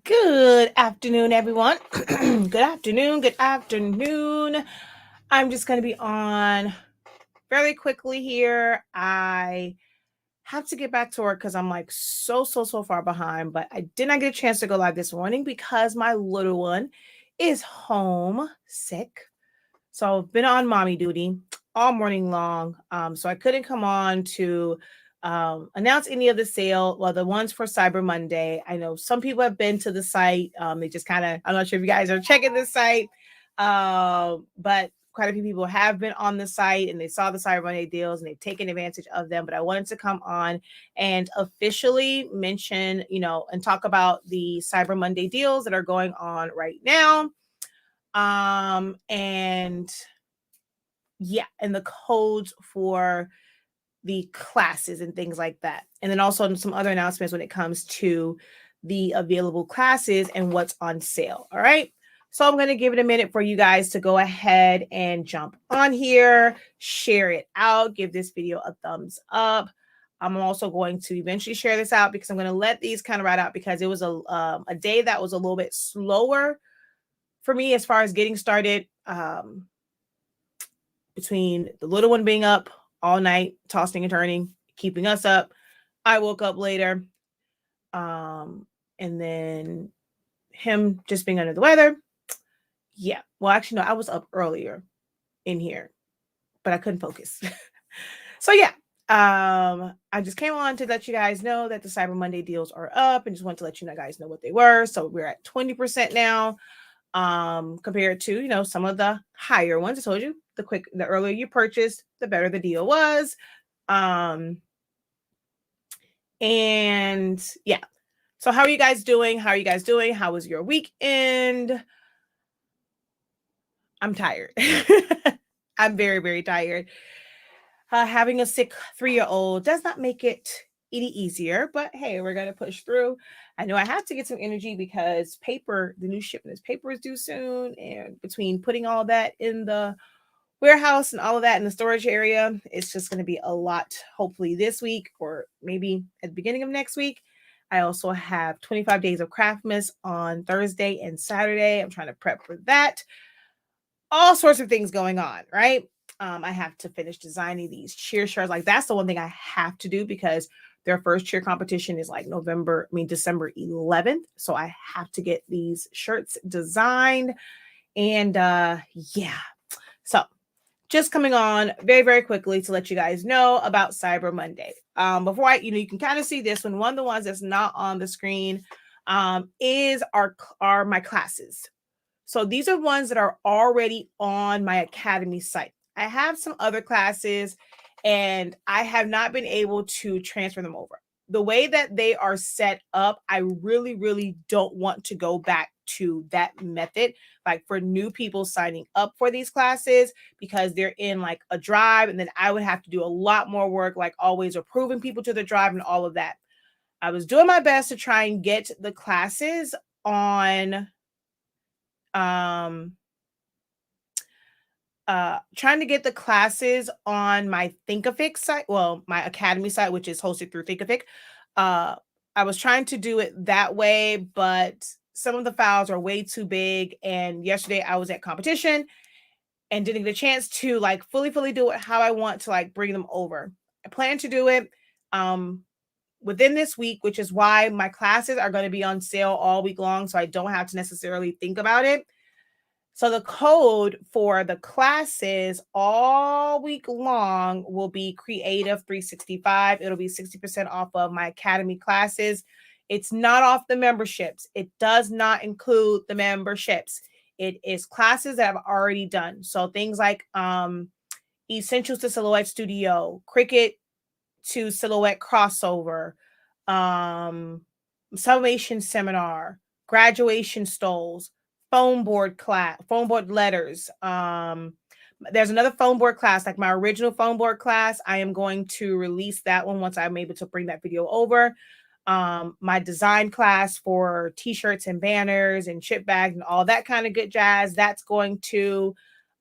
Good afternoon, everyone. Good afternoon. Good afternoon. I'm just going to be on very quickly here. I have to get back to work because I'm like so far behind, but I did not get a chance to go live this morning because my little one is home sick. So I've been on mommy duty all morning long. So I couldn't come on to announce any of the sale. Well, the ones for Cyber Monday. I know some people have been to the site. They just kind of, I'm not sure if you guys are checking the site, but quite a few people have been on the site and they saw the Cyber Monday deals and they've taken advantage of them. But I wanted to come on and officially mention, and talk about the Cyber Monday deals that are going on right now. And yeah, and the codes for the classes and things like that. And then also some other announcements when it comes to the available classes and what's on sale. All right. So I'm going to give it a minute for you guys to go ahead and jump on here, share it out, give this video a thumbs up. I'm also going to eventually share this out because I'm going to let these kind of ride out because it was a day that was a little bit slower for me as far as getting started. Between the little one being up all night, tossing and turning, keeping us up. I woke up later. And then him just being under the weather. Yeah. Well, actually, no, I was up earlier in here, but I couldn't focus. So yeah. I just came on to let you guys know that the Cyber Monday deals are up and just want to let you guys know what they were. So we're at 20% now. Compared to, some of the higher ones. I told you the earlier you purchased, the better the deal was. And yeah. So how are you guys doing? How was your weekend? I'm tired. I'm very, very tired. Having a sick 3-year-old does not make it any easier, but hey, we're going to push through. I know I have to get some energy because the new shipment of paper is due soon. And between putting all that in the warehouse and all of that in the storage area, it's just going to be a lot, hopefully this week or maybe at the beginning of next week. I also have 25 days of Craftmas on Thursday and Saturday. I'm trying to prep for that. All sorts of things going on, right? I have to finish designing these cheer shirts. Like that's the one thing I have to do because their first cheer competition is like December 11th. So I have to get these shirts designed. And yeah. So just coming on very, very quickly to let you guys know about Cyber Monday. Before you can kind of see this one. One of the ones that's not on the screen is my classes. So these are ones that are already on my Academy site. I have some other classes and I have not been able to transfer them over. The way that they are set up, I really, really don't want to go back to that method, like for new people signing up for these classes, because they're in like a drive and then I would have to do a lot more work, like always approving people to the drive and all of that. I was doing my best to try and get the classes on trying to get the classes on my Thinkific site, well, my Academy site, which is hosted through Thinkific. I was trying to do it that way, but some of the files are way too big. And yesterday I was at competition and didn't get a chance to like fully do it how I want to like bring them over. I plan to do it within this week, which is why my classes are going to be on sale all week long. So I don't have to necessarily think about it. So the code for the classes all week long will be Creative 365. It'll be 60% off of my Academy classes. It's not off the memberships. It does not include the memberships. It is classes that I've already done. So things like Essentials to Silhouette Studio, Cricut to Silhouette Crossover, Sublimation Seminar, Graduation Stoles, foam board letters. There's another foam board class, like my original foam board class. I am going to release that one once I'm able to bring that video over. My design class for t-shirts and banners and chip bags and all that kind of good jazz, that's going to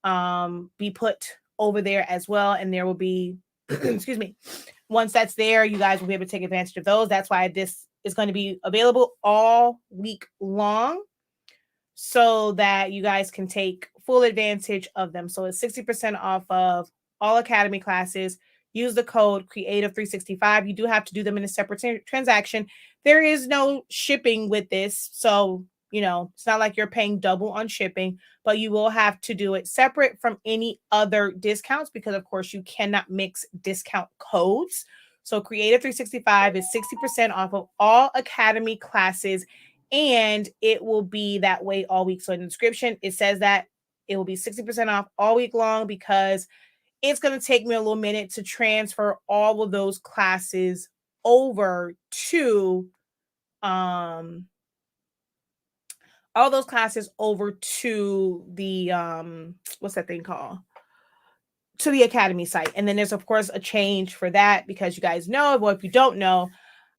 be put over there as well. And there will be, excuse me, once that's there, you guys will be able to take advantage of those. That's why this is going to be available all week long so that you guys can take full advantage of them. So it's 60% off of all Academy classes. Use the code Creative365. You do have to do them in a separate transaction. There is no shipping with this. So, it's not like you're paying double on shipping, but you will have to do it separate from any other discounts because, of course, you cannot mix discount codes. So Creative 365 is 60% off of all Academy classes, and it will be that way all week. So in the description, it says that it will be 60% off all week long because it's going to take me a little minute to transfer all of those classes over to all those classes over to the what's that thing called, to the Academy site. And then there's of course a change for that because you guys know, well, if you don't know,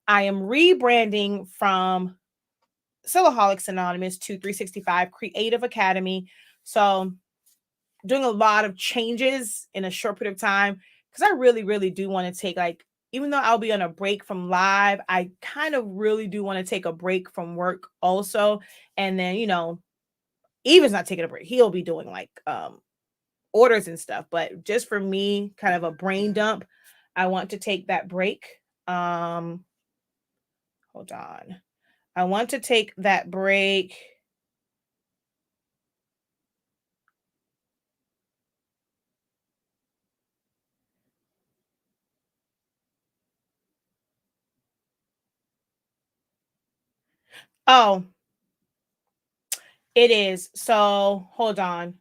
I am rebranding from Soloholics Anonymous to 365 Creative Academy. So doing a lot of changes in a short period of time because I really, really do want to take, like, even though I'll be on a break from live, I kind of really do want to take a break from work also. And then, Eva's not taking a break. He'll be doing like orders and stuff. But just for me, kind of a brain dump, I want to take that break. Hold on. I want to take that break. Oh, it is. So hold on.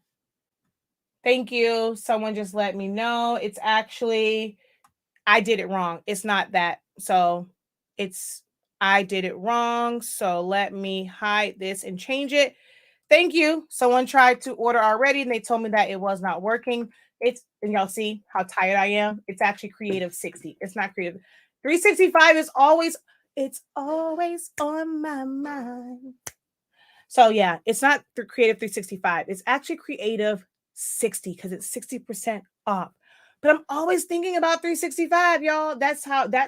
Thank you. Someone just let me know. It's actually, I did it wrong. It's not that. So I did it wrong. So let me hide this and change it. Thank you. Someone tried to order already and they told me that it was not working. And y'all see how tired I am. It's actually Creative 60. It's not Creative 365. It's always on my mind. So yeah, it's not through Creative 365. It's actually Creative 60 because it's 60% off. But I'm always thinking about 365, y'all. That's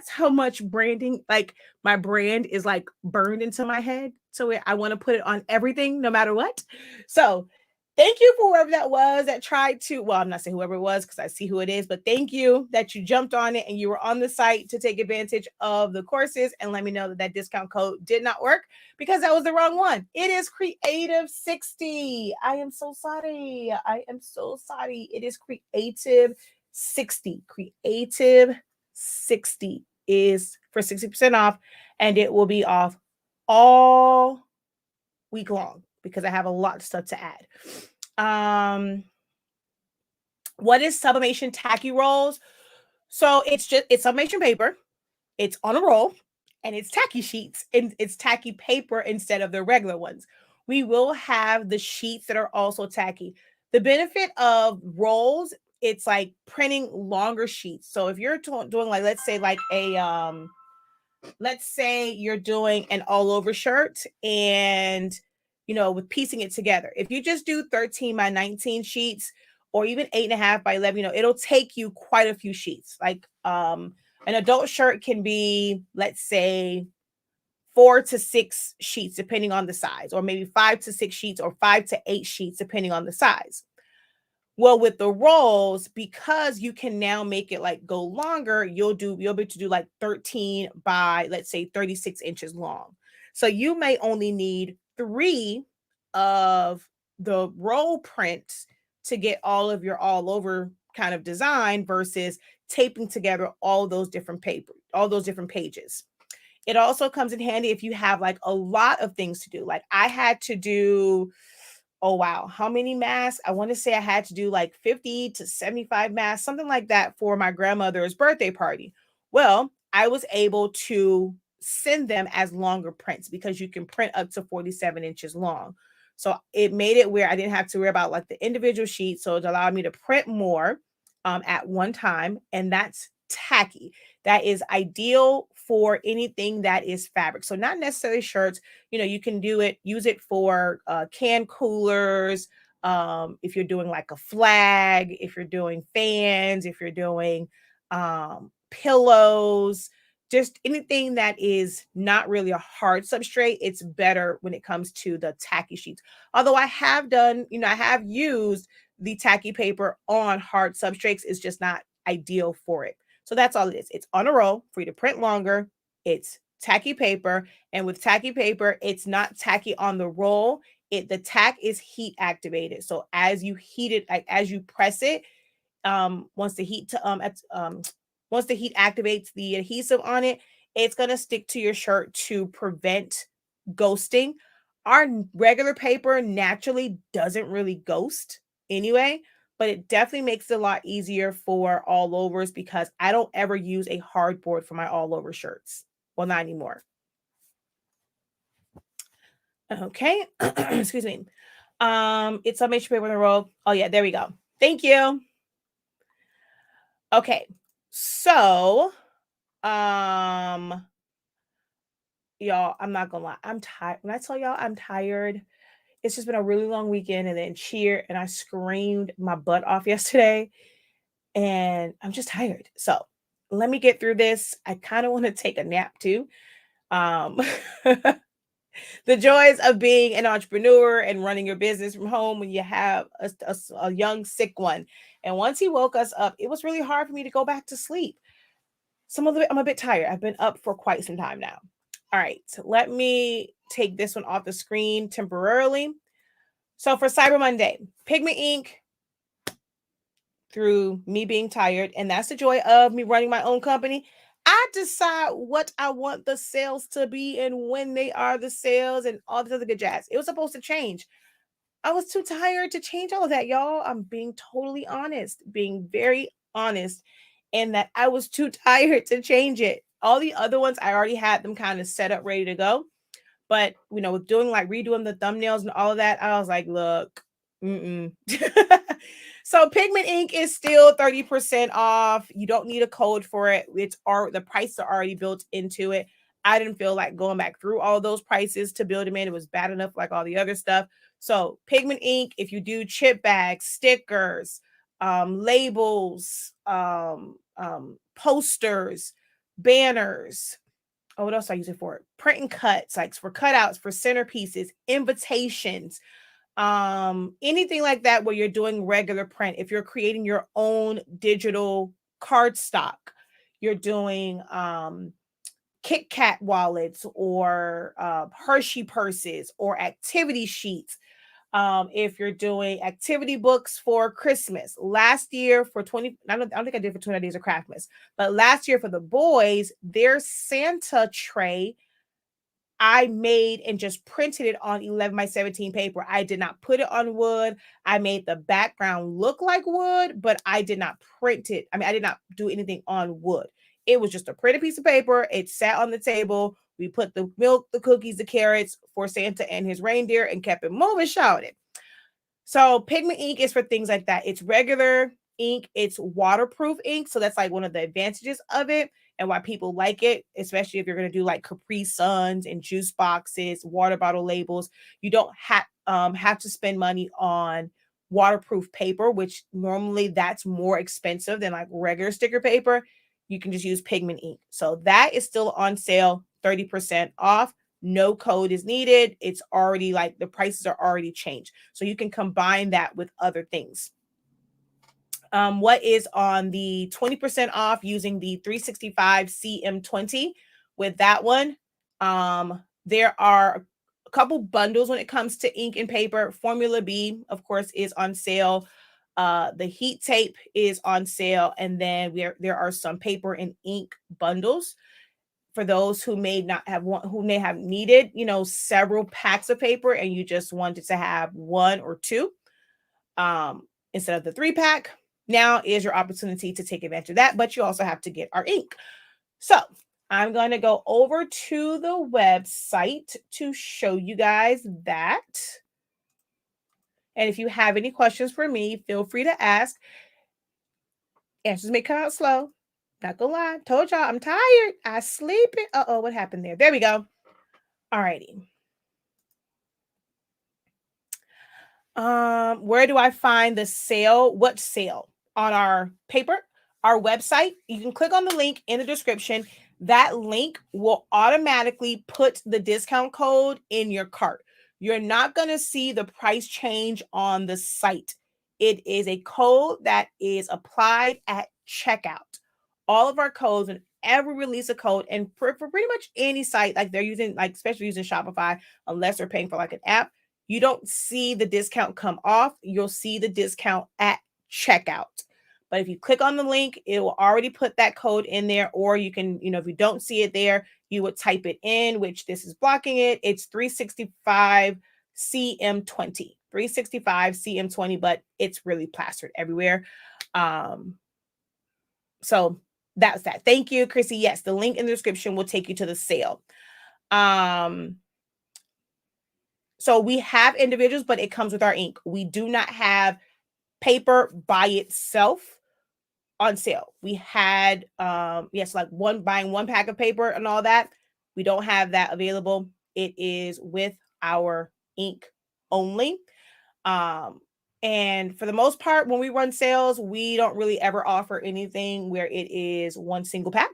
how much branding, like my brand is like burned into my head. So I want to put it on everything no matter what. So thank you for whoever that was that tried to, well, I'm not saying whoever it was because I see who it is, but thank you that you jumped on it and you were on the site to take advantage of the courses and let me know that discount code did not work because that was the wrong one. It is Creative 60. I am so sorry. It is Creative 60. Creative 60 is for 60% off, and it will be off all week long because I have a lot of stuff to add. What is Sublimation Tacky rolls? So it's sublimation paper. It's on a roll, and it's tacky sheets, and it's tacky paper instead of the regular ones. We will have the sheets that are also tacky. The benefit of rolls, it's like printing longer sheets. So if you're doing, like, let's say you're doing an all over shirt and with piecing it together, if you just do 13 by 19 sheets or even 8.5 by 11, it'll take you quite a few sheets. Like an adult shirt can be, let's say, 4 to 6 sheets depending on the size, or maybe 5 to 6 sheets, or 5 to 8 sheets depending on the size. Well, with the rolls, because you can now make it like go longer, you'll be able to do like 13 by, let's say, 36 inches long. So you may only need 3 of the roll prints to get all of your all over kind of design versus taping together all those different pages. It also comes in handy if you have like a lot of things to do. Like I had to do, oh wow, how many masks? I want to say I had to do like 50 to 75 masks, something like that, for my grandmother's birthday party. Well, I was able to send them as longer prints because you can print up to 47 inches long. So it made it where I didn't have to worry about like the individual sheets. So it allowed me to print more at one time. And that's tacky. That is ideal for anything that is fabric. So not necessarily shirts. You can use it for can coolers. If you're doing like a flag, if you're doing fans, if you're doing pillows, just anything that is not really a hard substrate, it's better when it comes to the tacky sheets. Although I have done, I have used the tacky paper on hard substrates, it's just not ideal for it. So that's all it is. It's on a roll for you to print longer. It's tacky paper. And with tacky paper, it's not tacky on the roll. The tack is heat activated. So as you heat it, like as you press it, once the heat to once the heat activates the adhesive on it, it's going to stick to your shirt to prevent ghosting. Our regular paper naturally doesn't really ghost anyway, but it definitely makes it a lot easier for all overs because I don't ever use a hardboard for my all over shirts. Well, not anymore. Okay. Excuse me. It's Sublimation paper in the roll. Oh yeah, there we go. Thank you. Okay. So, y'all, I'm not gonna lie. I'm tired. When I tell y'all I'm tired, it's just been a really long weekend and then cheer and I screamed my butt off yesterday and I'm just tired. So let me get through this. I kind of want to take a nap too. Um the joys of being an entrepreneur and running your business from home when you have a young sick one. And once he woke us up, it was really hard for me to go back to sleep. I'm a bit tired. I've been up for quite some time now. All right, so let me take this one off the screen temporarily. So for Cyber Monday, Pigment ink through me being tired, and that's the joy of me running my own company. I decide what I want the sales to be and when they are the sales and all this other good jazz. It was supposed to change. I was too tired to change all of that, y'all. I'm being totally honest, being very honest, and that I was too tired to change it. All the other ones, I already had them kind of set up, ready to go. But with doing like redoing the thumbnails and all of that, I was like, look, mm-mm. So Pigment ink is still 30% off. You don't need a code for it. The prices are already built into it. I didn't feel like going back through all those prices to build them in. It was bad enough like all the other stuff. So Pigment ink, if you do chip bags, stickers, labels, posters, banners, what else I use it for? Print and cuts, like for cutouts, for centerpieces, invitations, anything like that where you're doing regular print. If you're creating your own digital cardstock, you're doing Kit Kat wallets or Hershey purses or activity sheets. If you're doing activity books for Christmas, last year for 20, I don't think I did for 20 days of Craftmas, but last year for the boys, their Santa tray I made and just printed it on 11 by 17 paper. I did not put it on wood. I made the background look like wood, but I did not print it. I mean, I did not do anything on wood. It was just a printed piece of paper. It sat on the table. We put the milk, the cookies, the carrots for Santa and his reindeer and kept it moving, shouted. So Pigment ink is for things like that. It's regular ink. It's waterproof ink. So that's like one of the advantages of it and why people like it, especially if you're going to do like Capri Suns and juice boxes, water bottle labels. You don't have to spend money on waterproof paper, which normally that's more expensive than like regular sticker paper. You can just use Pigment ink. So that is still on sale, 30% off. No code is needed. It's already like the prices are already changed. So you can combine that with other things. What is on the 20% off using the 365 CM20 with that one? There are a couple bundles when it comes to ink and paper. Formula B, of course, is on sale. The heat tape is on sale. And then there are some paper and ink bundles for those who may not have who may have needed, several packs of paper and you just wanted to have one or two instead of the 3-pack. Now is your opportunity to take advantage of that, but you also have to get our ink. So I'm going to go over to the website to show you guys that. And if you have any questions for me, feel free to ask. Answers may come out slow. Not gonna lie. Told y'all I'm tired. I sleeping. Uh-oh, what happened there? There we go. All righty. Where do I find the sale? What sale? On our paper, our website. You can click on the link in the description. that link will automatically put the discount code in your cart. You're not going to see the price change on the site. It is a code that is applied at checkout. All of our codes, whenever we release a code, and for pretty much any site, like they're using, like especially using Shopify, unless they're paying for like an app, you don't see the discount come off. You'll see the discount at checkout. But if you click on the link, it will already put that code in there, or you can, if you don't see it there, you would type it in, which this is blocking it. It's 365 CM20, 365 CM20, but it's really plastered everywhere. So that's that. Thank you, Chrissy. Yes, the link in the description will take you to the sale. So we have individuals, but it comes with our ink. We do not have paper by itself on sale. We had like buying one pack of paper and all that. We don't have that available. It is with our ink only. And for the most part, when we run sales, we don't really ever offer anything where it is one single pack.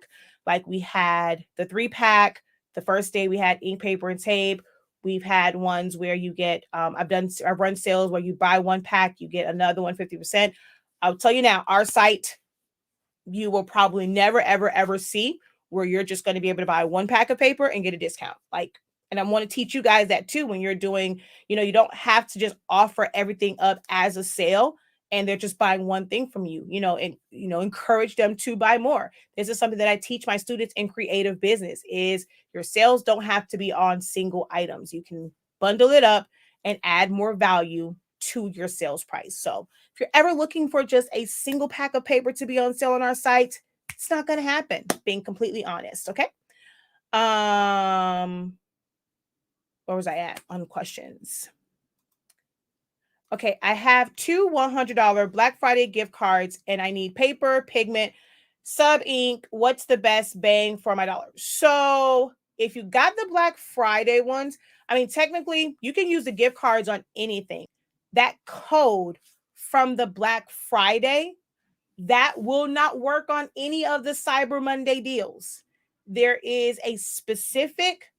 Like we had the 3-pack. The first day we had ink, paper, and tape. We've had ones where you get, I've run sales where you buy one pack, you get another one 50%. I'll tell you now, our site, you will probably never, ever, ever see where you're just going to be able to buy one pack of paper and get a discount. And I want to teach you guys that too. When you're doing, you don't have to just offer everything up as a sale and they're just buying one thing from you, and, encourage them to buy more. This is something that I teach my students in creative business is your sales don't have to be on single items. You can bundle it up and add more value to your sales price. So if you're ever looking for just a single pack of paper to be on sale on our site, it's not going to happen, being completely honest. Okay. Where was I at on questions? Okay, I have 2 $100 Black Friday gift cards and I need paper, pigment, sub ink. What's the best bang for my dollar? So if you got the Black Friday ones, technically you can use the gift cards on anything. That code from the Black Friday, that will not work on any of the Cyber Monday deals. There is a specific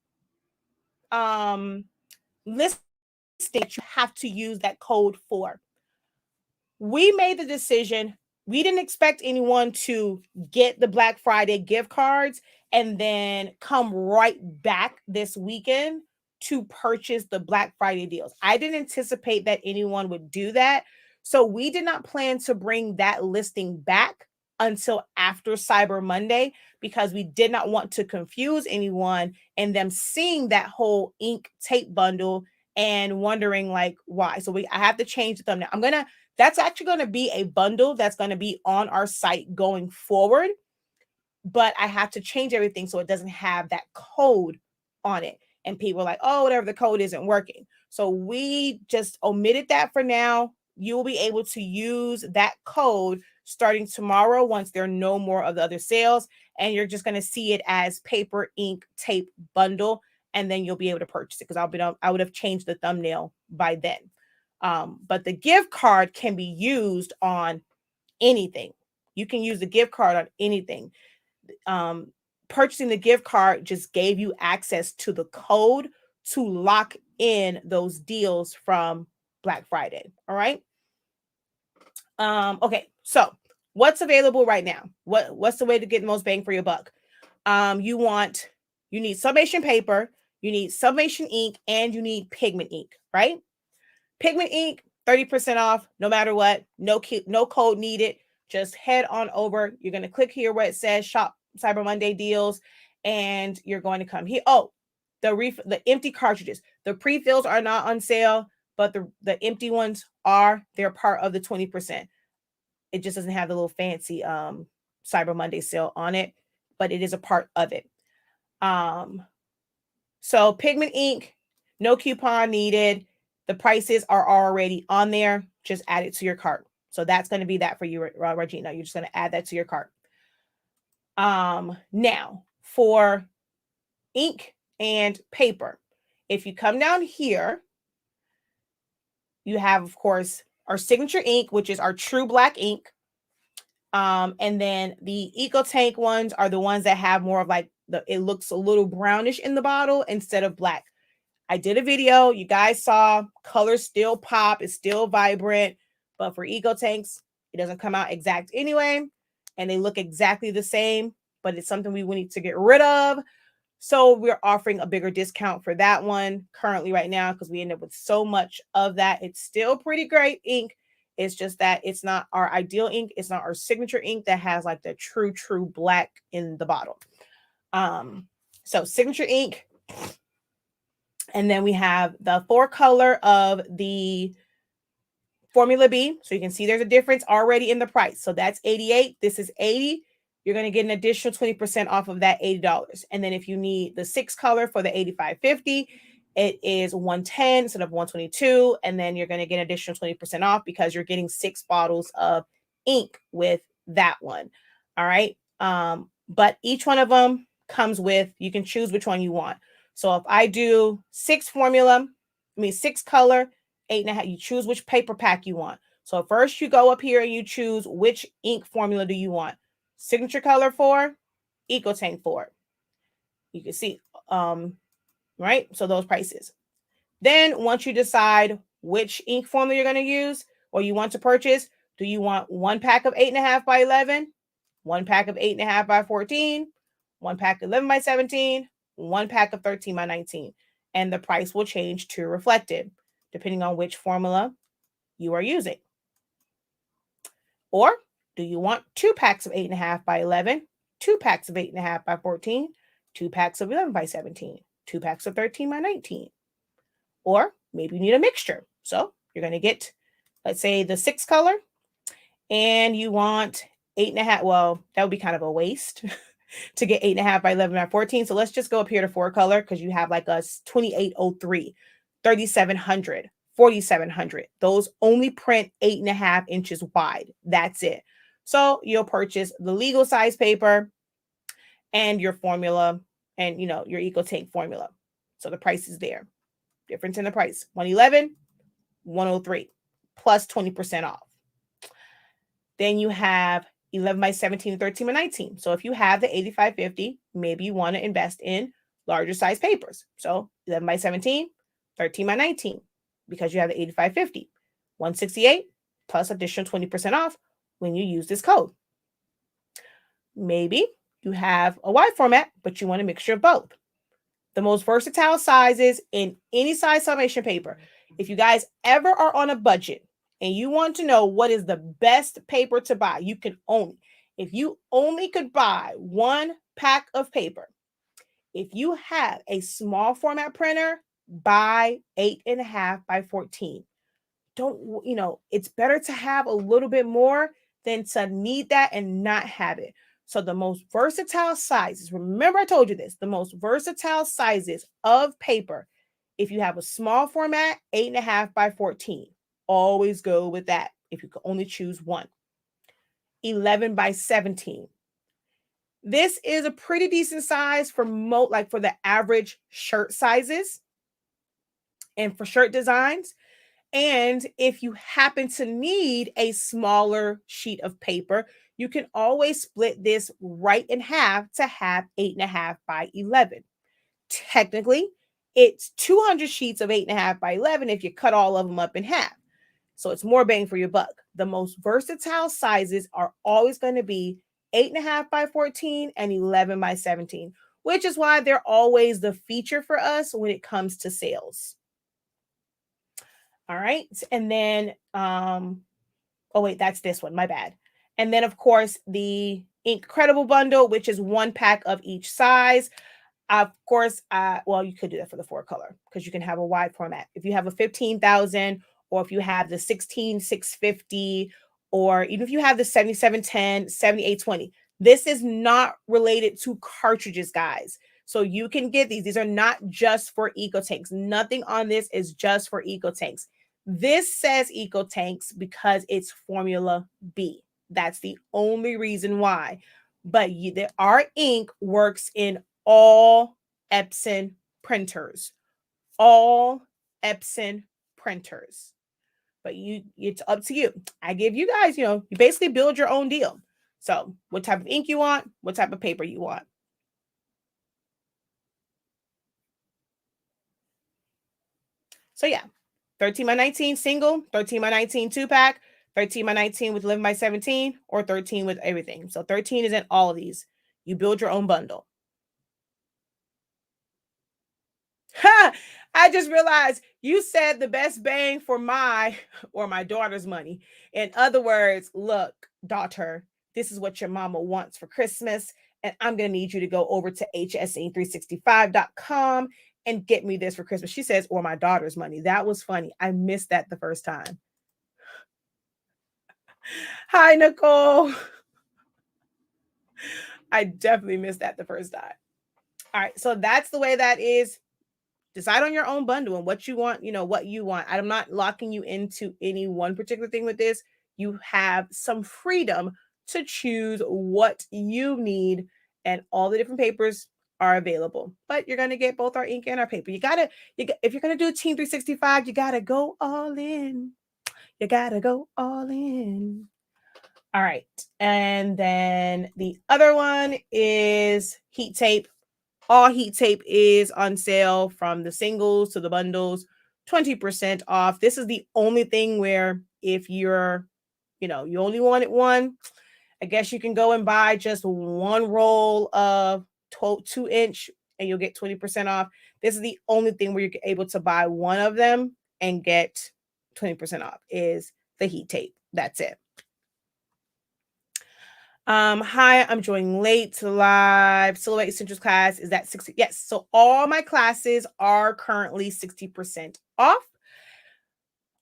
list that you have to use that code for. We made the decision. We didn't expect anyone to get the Black Friday gift cards and then come right back this weekend to purchase the Black Friday deals. I didn't anticipate that anyone would do that. So we did not plan to bring that listing back until after Cyber Monday because we did not want to confuse anyone and them seeing that whole ink tape bundle and wondering why. So I have to change the thumbnail. That's actually going to be a bundle that's going to be on our site going forward, but I have to change everything so it doesn't have that code on it. And people are like, oh, whatever, the code isn't working. So we just omitted that for now. You will be able to use that code starting tomorrow once there are no more of the other sales. And you're just going to see it as paper, ink, tape bundle. And then you'll be able to purchase it because I would have changed the thumbnail by then. But the gift card can be used on anything. You can use the gift card on anything. Purchasing the gift card just gave you access to the code to lock in those deals from Black Friday. All right. Okay. So what's available right now? What's the way to get the most bang for your buck? You need Sublimation paper, you need Sublimation ink, and you need pigment ink, right? Pigment ink, 30% off, no matter what. No code needed. Just head on over. You're going to click here where it says Shop Cyber Monday Deals, and you're going to come here. Oh, the empty cartridges. The pre-fills are not on sale, but the empty ones are. They're part of the 20%. It just doesn't have the little fancy Cyber Monday sale on it, but it is a part of it. So pigment ink, no coupon needed. The prices are already on there. Just add it to your cart. So that's going to be that for you, Regina. You're just going to add that to your cart. Now for ink and paper, if you come down here, you have, of course, our signature ink, which is our true black ink. And then the Eco Tank ones are the ones that have more of It looks a little brownish in the bottle instead of black. I did a video. You guys saw colors still pop. It's still vibrant. But for Eco Tanks, it doesn't come out exact anyway. And they look exactly the same. But it's something we need to get rid of. So we're offering a bigger discount for that one currently right now because we end up with so much of that. It's still pretty great ink. It's just that it's not our ideal ink. It's not our signature ink that has like the true black in the bottle. So signature ink. And then we have the 4-color of the Formula B. So you can see there's a difference already in the price. So that's $88. This is $80. You're going to get an additional 20% off of that $80. And then if you need the 6-color for the $85.50, it is $110 instead of $122. And then you're going to get an additional 20% off because you're getting 6 bottles of ink with that one. All right. But each one of them comes with, you can choose which one you want. So if I do 6 color, 8.5, you choose which paper pack you want. So first you go up here and you choose which ink formula do you want. Signature color 4, Eco Tank 4. You can see, right? So those prices. Then once you decide which ink formula you're going to use or you want to purchase, do you want 1 pack of 8.5 by 11, 1 pack of 8.5 by 14, 1 pack of 11 by 17, 1 pack of 13 by 19? And the price will change to reflect it, depending on which formula you are using. Or do you want 2 packs of 8.5 by 11, 2 packs of 8.5 by 14, 2 packs of 11 by 17, 2 packs of 13 by 19? Or maybe you need a mixture. So you're going to get, let's say, the 6 color, and you want 8.5. Well, that would be kind of a waste to get 8.5 by 11 by 14. So let's just go up here to 4 color because you have like a 2803, 3700, 4700. Those only print 8.5 inches wide. That's it. So you'll purchase the legal size paper and your formula and, your Eco Tank formula. So the price is there. Difference in the price, 111, 103, plus 20% off. Then you have 11 by 17, 13 by 19. So if you have the 8550, maybe you want to invest in larger size papers. So 11 by 17, 13 by 19, because you have the 8550, 168 plus additional 20% off when you use this code. Maybe you have a wide format, but you want a mixture of both. The most versatile sizes in any size sublimation paper. If you guys ever are on a budget and you want to know what is the best paper to buy, you can only, if you only could buy 1 pack of paper, if you have a small format printer, buy 8.5 by 14. It's better to have a little bit more than to need that and not have it. So the most versatile sizes, remember I told you this, the most versatile sizes of paper, if you have a small format, 8.5 by 14, always go with that if you can only choose one. 11 by 17. This is a pretty decent size for for the average shirt sizes and for shirt designs. And if you happen to need a smaller sheet of paper, you can always split this right in half to have 8.5 by 11. Technically, it's 200 sheets of 8.5 by 11 if you cut all of them up in half. So it's more bang for your buck. The most versatile sizes are always going to be 8.5 by 14 and 11 by 17, which is why they're always the feature for us when it comes to sales. All right. And then, that's this one. My bad. And then, of course, the Incredible Bundle, which is 1 pack of each size. Of course, you could do that for the 4 color because you can have a wide format. If you have a 15,000 or if you have the 16,650 or even if you have the 7710, 7820, this is not related to cartridges, guys. So you can get these. These are not just for Eco Tanks. Nothing on this is just for Eco Tanks. This says Eco Tanks because it's Formula B. That's the only reason why. But our ink works in all Epson printers. All Epson printers. But it's up to you. I give you guys, you basically build your own deal. So what type of ink you want, what type of paper you want. So yeah, 13 by 19 single, 13 by 19 2-pack, 13 by 19 with 11 by 17, or 13 with everything. So 13 is in all of these. You build your own bundle. Ha! I just realized you said the best bang for my or my daughter's money. In other words, look, daughter, this is what your mama wants for Christmas. And I'm going to need you to go over to hse365.com and get me this for Christmas. She says, or my daughter's money. That was funny. I missed that the first time. Hi, Nicole. I definitely missed that the first time. All right. So that's the way that is. Decide on your own bundle and what you want, what you want. I'm not locking you into any one particular thing with this. You have some freedom to choose what you need, and all the different papers are available. But you're going to get both our ink and our paper. If you're going to do Team 365, you got to go all in. You got to go all in. All right. And then the other one is heat tape. All heat tape is on sale, from the singles to the bundles, 20% off. This is the only thing where if you're, you only wanted one, I guess you can go and buy just one roll of 2-inch and you'll get 20% off. This is the only thing where you're able to buy one of them and get 20% off, is the heat tape. That's it. Hi, I'm joining late to live. Silhouette Essentials class is at 60. Yes, so all my classes are currently 60% off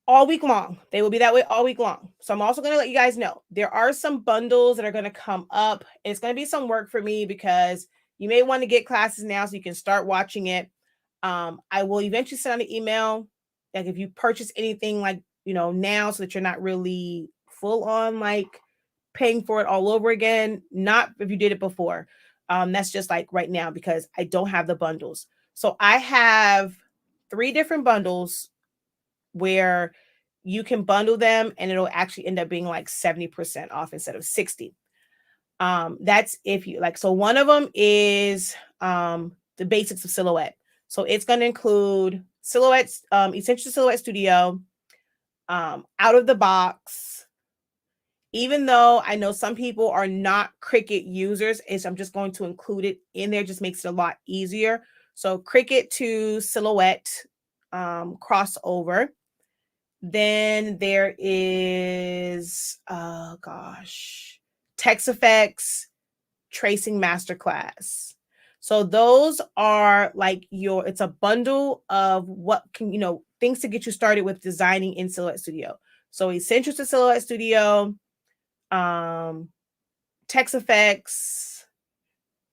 all week long. They will be that way all week long. So I'm also going to let you guys know there are some bundles that are going to come up. It's going to be some work for me because you may want to get classes now so you can start watching it. I will eventually send out an email, like if you purchase anything like, now, so that you're not really full on like paying for it all over again. Not if you did it before. That's just like right now because I don't have the bundles. So I have 3 different bundles where you can bundle them and it'll actually end up being like 70% off instead of 60. That's if you like. So one of them is the basics of silhouette. So it's going to include silhouettes, Essential Silhouette Studio, out of the box. Even though I know some people are not Cricut users, I'm just going to include it in there. Just makes it a lot easier. So Cricut to Silhouette crossover. Then there is, Text Effects Tracing Masterclass. So those are like it's a bundle of what can, things to get you started with designing in Silhouette Studio. So Essentials to Silhouette Studio, Text Effects,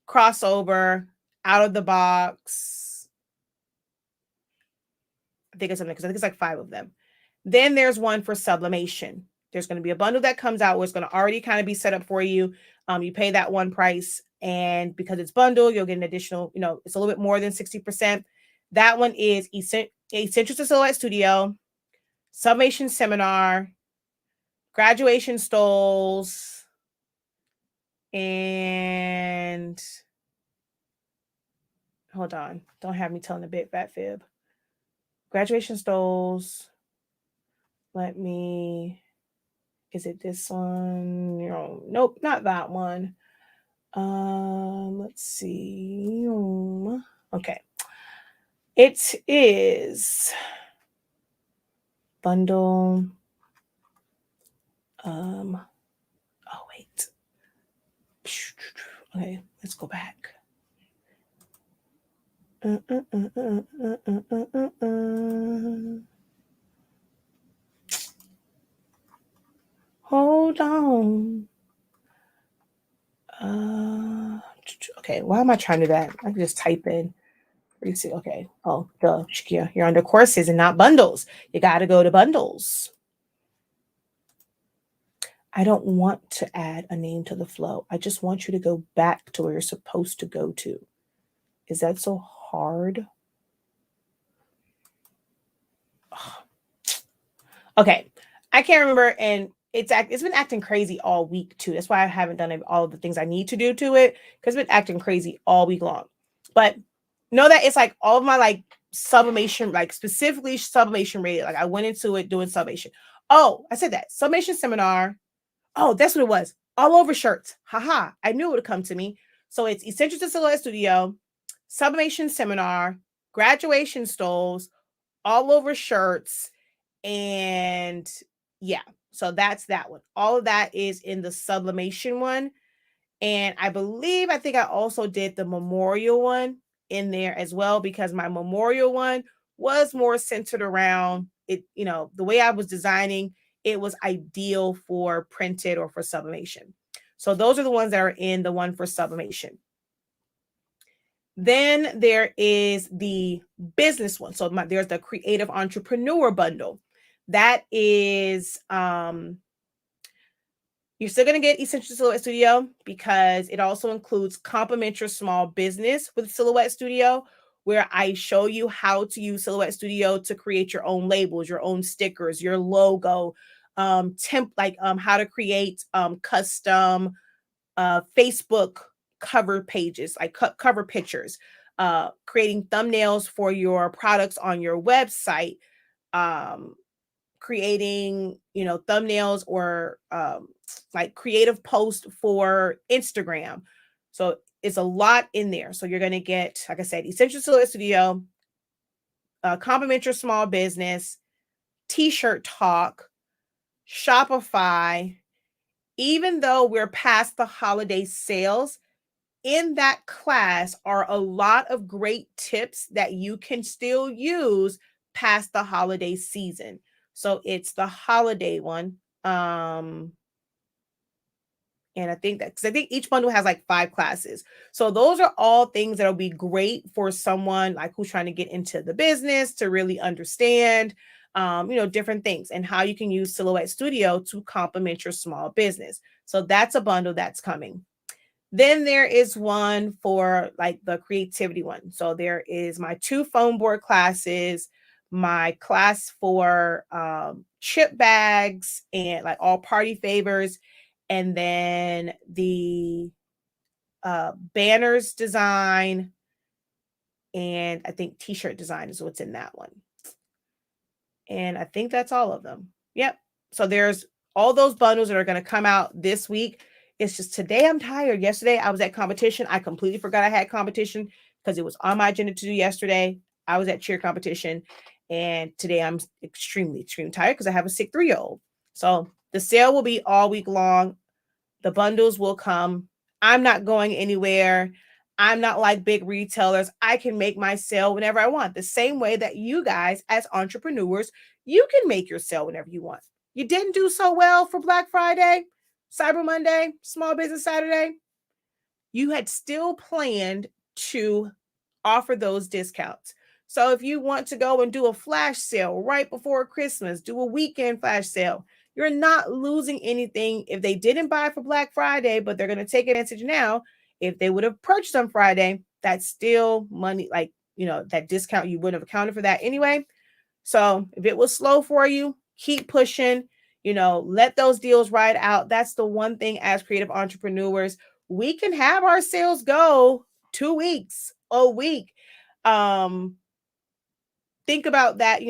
crossover, out of the box. I think it's something because I think it's like 5 of them. Then there's one for sublimation. There's going to be a bundle that comes out where it's going to already kind of be set up for you. You pay that one price, and because it's bundled, you'll get an additional, it's a little bit more than 60%. That one is Essentials to Silhouette Studio, Sublimation Seminar, Graduation Stoles, and hold on, don't have me telling a big fat fib. Graduation Stoles. Is it this one? Nope, not that one. Let's see. Okay. It is bundle. Oh wait. Okay, let's go back. Hold on. Okay, why am I trying to do that? I can just type in. Okay. Oh, duh, Shakia. You're under courses and not bundles. You got to go to bundles. I don't want to add a name to the flow. I just want you to go back to where you're supposed to go to. Is that so hard? Okay. I can't remember, and it's been acting crazy all week too. That's why I haven't done all of the things I need to do to it, because it's been acting crazy all week long. But know that it's like all of my like sublimation, like specifically sublimation rated. Like I went into it doing sublimation. Oh, I said that sublimation seminar. Oh, that's what it was. All over shirts. Haha. I knew it would come to me. So it's Essentials to Silhouette Studio, sublimation seminar, graduation stoles, all over shirts, and yeah. So that's that one. All of that is in the sublimation one. And I think I also did the memorial one in there as well, because my memorial one was more centered around it. The way I was designing, it was ideal for printed or for sublimation. So those are the ones that are in the one for sublimation. Then there is the business one. So there's the creative entrepreneur bundle. That is you're still going to get Essential Silhouette Studio because it also includes complimentary small business with Silhouette Studio, where I show you how to use Silhouette Studio to create your own labels, your own stickers, your logo, how to create custom Facebook cover pages, like cover pictures, creating thumbnails for your products on your website, creating thumbnails or like creative post for Instagram. So it's a lot in there. So you're going to get, like I said, Essential Silhouette Studio, complimentary small business, t-shirt talk, Shopify. Even though we're past the holiday sales, in that class are a lot of great tips that you can still use past the holiday season. So it's the holiday one. And I think that, because I think each bundle has like 5 classes. So those are all things that'll be great for someone like who's trying to get into the business to really understand, different things and how you can use Silhouette Studio to complement your small business. So that's a bundle that's coming. Then there is one for like the creativity one. So there is my 2 foam board classes, my class for chip bags and like all party favors, and then the banners design, and I think t-shirt design is what's in that one. And I think that's all of them. Yep. So there's all those bundles that are going to come out this week. It's just today I'm tired. Yesterday I was at competition. I completely forgot I had competition because it was on my agenda to do yesterday. I was at cheer competition, and today I'm extremely tired because I have a sick 3-year-old. So the sale will be all week long. The bundles will come. I'm not going anywhere. I'm not like big retailers. I can make my sale whenever I want. The same way that you guys as entrepreneurs, you can make your sale whenever you want. You didn't do so well for Black Friday, Cyber Monday, Small Business Saturday. You had still planned to offer those discounts. So if you want to go and do a flash sale right before Christmas, do a weekend flash sale, you're not losing anything if they didn't buy for Black Friday, but they're going to take advantage now. If they would have purchased on Friday, that's still money, like, that discount, you wouldn't have accounted for that anyway. So if it was slow for you, keep pushing, let those deals ride out. That's the one thing as creative entrepreneurs, we can have our sales go 2 weeks, a week. Think about that,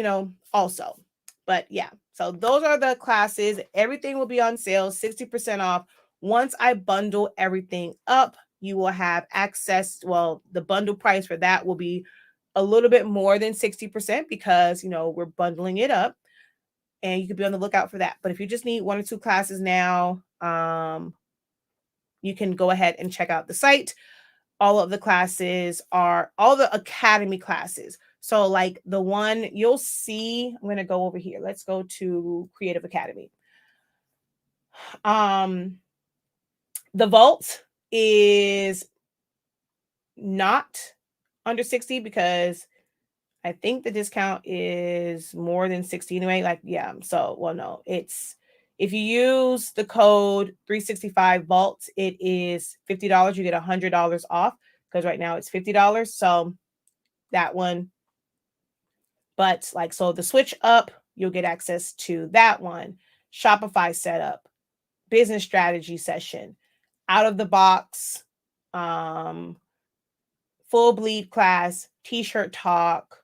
also. But yeah, so those are the classes. Everything will be on sale, 60% off. Once I bundle everything up, you will have access. Well, the bundle price for that will be a little bit more than 60% because, we're bundling it up, and you could be on the lookout for that. But if you just need 1 or 2 classes now, you can go ahead and check out the site. All of the classes are all the academy classes. So like the one you'll see, I'm going to go over here. Let's go to Creative Academy. The vault is not under 60 because I think the discount is more than 60 anyway. Like, yeah. So, well, no, it's, if you use the code 365 vault, it is $50. You get $100 off because right now it's $50. So that one, but like, so the switch up, you'll get access to that one. Shopify setup, business strategy session, out of the box, full bleed class, t-shirt talk,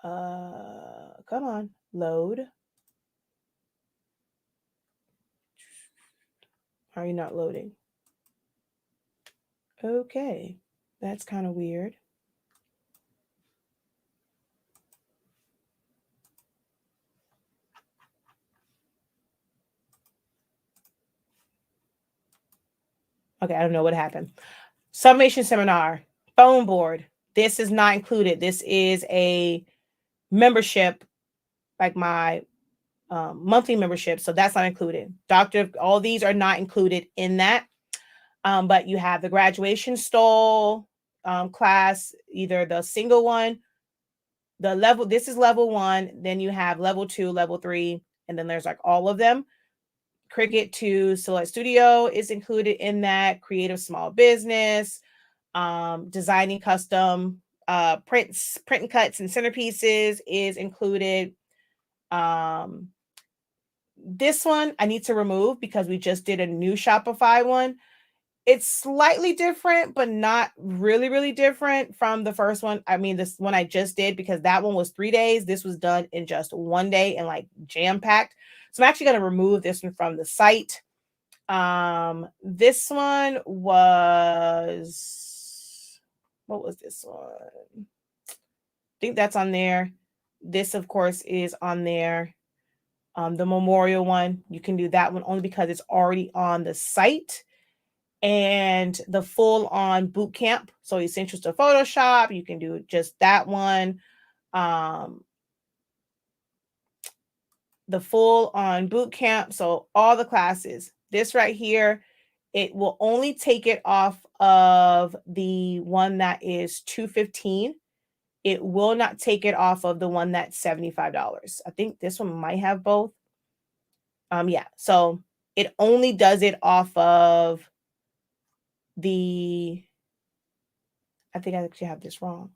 Come on, load. Are you not loading? Okay, that's kind of weird. Okay, I don't know what happened. Sublimation seminar, phone board. This is not included. This is a membership, like my monthly membership. So that's not included. Doctor, all these are not included in that. But you have the graduation stole class, either the single one, the level, this is level 1, then you have level 2, level 3, and then there's like all of them. Cricut to Select Studio is included in that. Creative small business, designing custom prints, print and cuts and centerpieces is included. This one I need to remove because we just did a new Shopify one. It's slightly different, but not really, really different from the first one. I mean, this one I just did, because that one was 3 days. This was done in just 1 day and like jam packed. So I'm actually going to remove this one from the site. This one was, what was this one? I think that's on there. This, of course, is on there. The memorial one, you can do that one only because it's already on the site. And the full on boot camp, so essentials to Photoshop, you can do just that one. The full on boot camp, so all the classes. This right here, it will only take it off of the one that is $215. It will not take it off of the one that's $75. I think this one might have both. Yeah, so it only does it off of the, I think I actually have this wrong.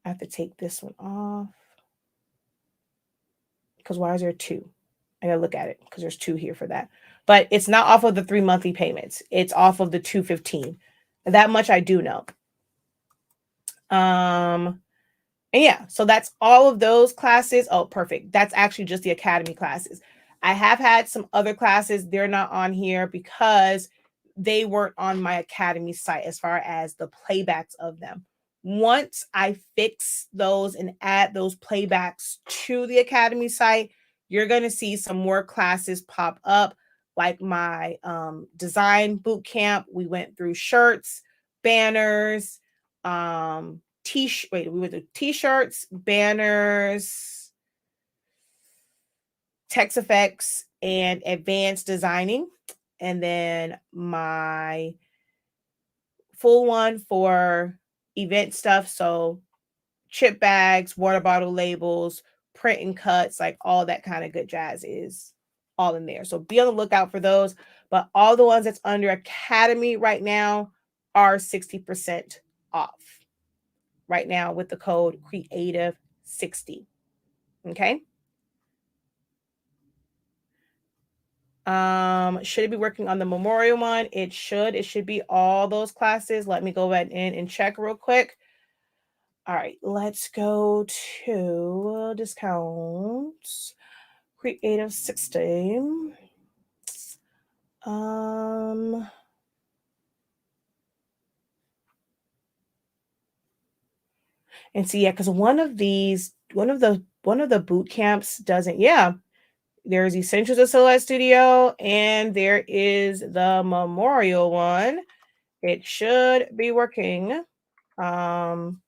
I have to take this one off. Because why is there 2? I gotta look at it because there's 2 here for that. But it's not off of the 3 monthly payments. It's off of the $215. That much I do know. And yeah, so that's all of those classes. Oh, perfect. That's actually just the Academy classes. I have had some other classes. They're not on here because they weren't on my Academy site as far as the playbacks of them. Once I fix those and add those playbacks to the Academy site, you're going to see some more classes pop up, like my design boot camp. We went through shirts, banners, we went through t-shirts, banners, text effects, and advanced designing. And then my full one for event stuff, so chip bags, water bottle labels, print and cuts, like all that kind of good jazz is all in there. So be on the lookout for those. But all the ones that's under Academy right now are 60% off right now with the code creative60. Okay. Should it be working on the memorial one? It should be all those classes. Let me go ahead and check real quick. All right, let's go to discounts. Creative 60. And see, yeah, because one of the boot camps doesn't, yeah. There's Essentials of Select Studio, and there is the Memorial one. It should be working. I'm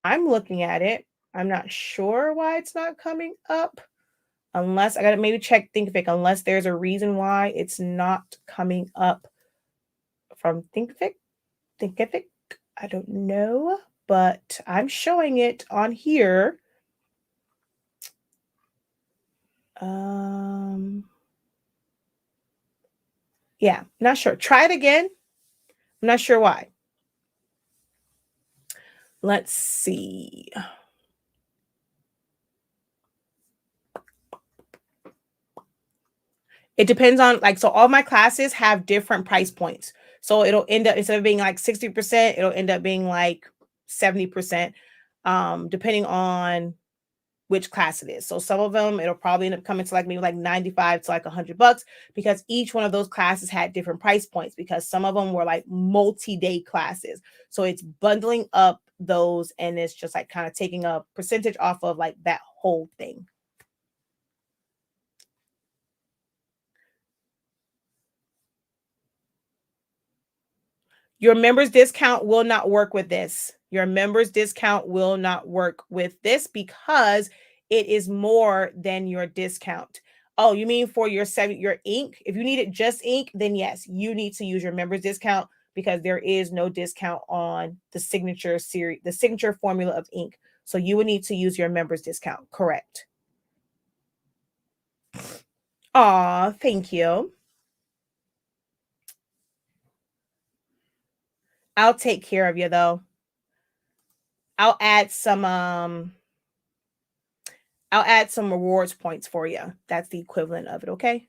looking at it. I'm not sure why it's not coming up. Unless I gotta maybe check Thinkific, unless there's a reason why it's not coming up from Thinkific. I don't know, but I'm showing it on here. Yeah, not sure. Try it again. I'm not sure why. Let's see. It depends on, like, so all my classes have different price points. So it'll end up, instead of being like 60%, it'll end up being like 70%. depending on which class it is. So some of them, it'll probably end up coming to like maybe like 95 to like $100 because each one of those classes had different price points because some of them were like multi-day classes. So it's bundling up those and it's just like kind of taking a percentage off of like that whole thing. Your members discount will not work with this. Your members discount will not work with this because it is more than your discount. Oh, you mean for your ink? If you need it just ink, then yes, you need to use your members discount because there is no discount on the signature series, the signature formula of ink. So you would need to use your members discount. Correct. Aw, thank you. I'll take care of you though. I'll add some rewards points for you. That's the equivalent of it, okay?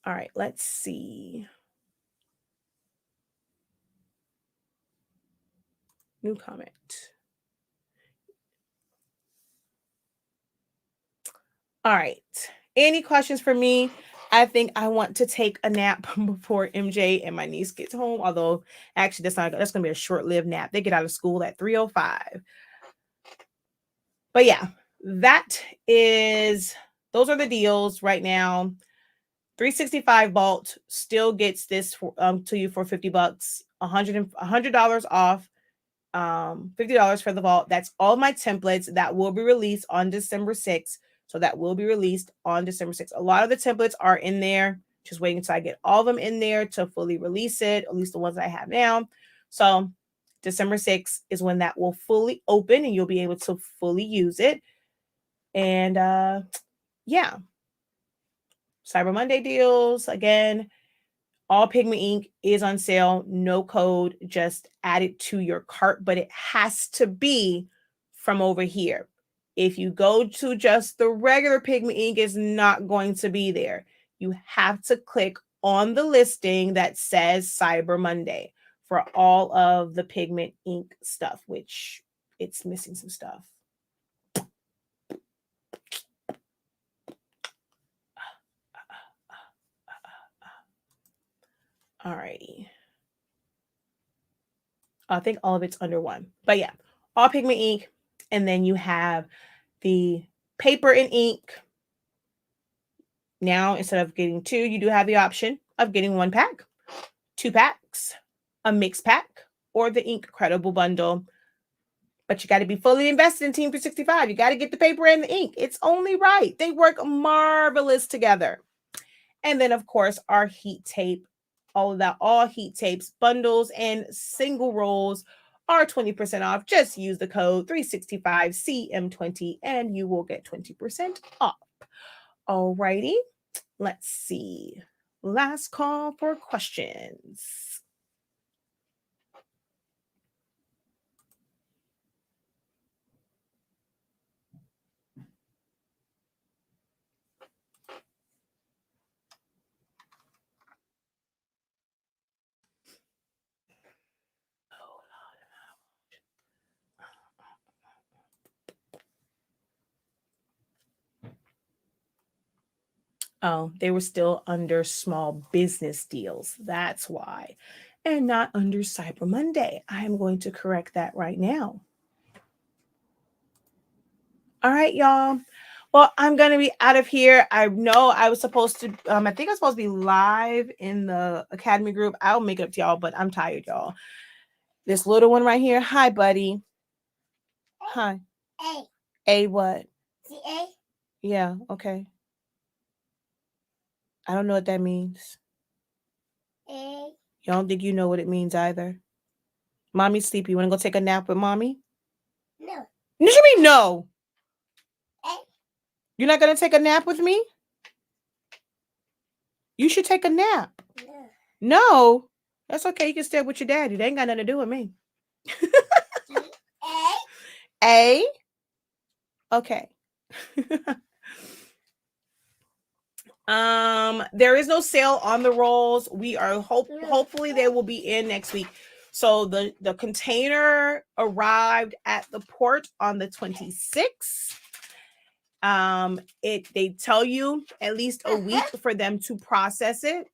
All right, let's see. New comment. All right. Any questions for me? I think I want to take a nap before MJ and my niece gets home. Although, actually, that's going to be a short-lived nap. They get out of school at 3:05. But yeah, those are the deals right now. 365 Vault still gets this to you for $50, $100 off, $50 for the vault. That's all my templates that will be released on December 6th. So that will be released on December 6th. A lot of the templates are in there. Just waiting until I get all of them in there to fully release it, at least the ones I have now. So December 6th is when that will fully open and you'll be able to fully use it. And yeah. Cyber Monday deals again. All Pigment ink is on sale. No code. Just add it to your cart, but it has to be from over here. If you go to just the regular Pigment ink, it's not going to be there. You have to click on the listing that says Cyber Monday for all of the Pigment ink stuff, which it's missing some stuff. All righty. I think all of it's under one. But yeah, all Pigment ink. And then you have the paper and ink. Now, instead of getting two, you do have the option of getting 1 pack, 2 packs, a mixed pack, or the ink credible bundle. But you got to be fully invested in Team 365. You got to get the paper and the ink. It's only right. They work marvelous together. And then, of course, our heat tape. All of that, all heat tapes, bundles, and single rolls are 20% off. Just use the code 365CM20 and you will get 20% off. Alrighty, let's see. Last call for questions. Oh, they were still under small business deals. That's why. And not under Cyber Monday. I'm going to correct that right now. All right, y'all. Well, I'm going to be out of here. I know I was supposed to, I think I was supposed to be live in the Academy group. I'll make it up to y'all, but I'm tired, y'all. This little one right here. Hi, buddy. Hi. A. A what? The A? Yeah, okay. I don't know what that means. A. You don't think you know what it means either? Mommy's sleepy. You want to go take a nap with mommy? No. What do you mean no? A. You're not going to take a nap with me? You should take a nap. No. No? That's okay. You can stay with your daddy. They ain't got nothing to do with me. A? A? Okay. There is no sale on the rolls. We are hopefully they will be in next week. So the container arrived at the port on the 26th. They tell you at least a week for them to process it.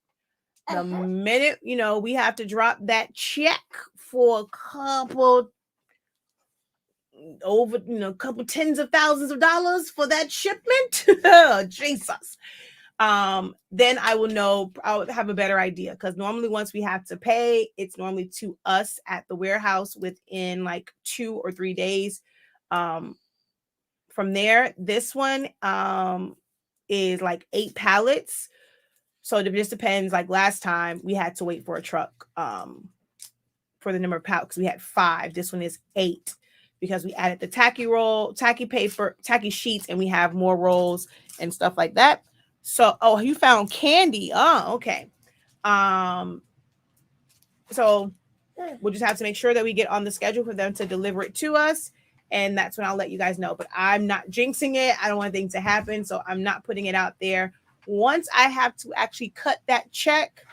The minute, we have to drop that check for a couple tens of thousands of dollars for that shipment. Jesus. Then I will know, I'll have a better idea, because normally once we have to pay, it's normally to us at the warehouse within like 2 or 3 days. From there, this one is like 8 pallets. So it just depends. Like last time we had to wait for a truck for the number of pallets. We had 5. This one is 8 because we added the tacky roll, tacky paper, tacky sheets, and we have more rolls and stuff like that. So, oh, you found candy. Oh, okay. So we'll just have to make sure that we get on the schedule for them to deliver it to us. And that's when I'll let you guys know. But I'm not jinxing it. I don't want things to happen. So I'm not putting it out there. Once I have to actually cut that check,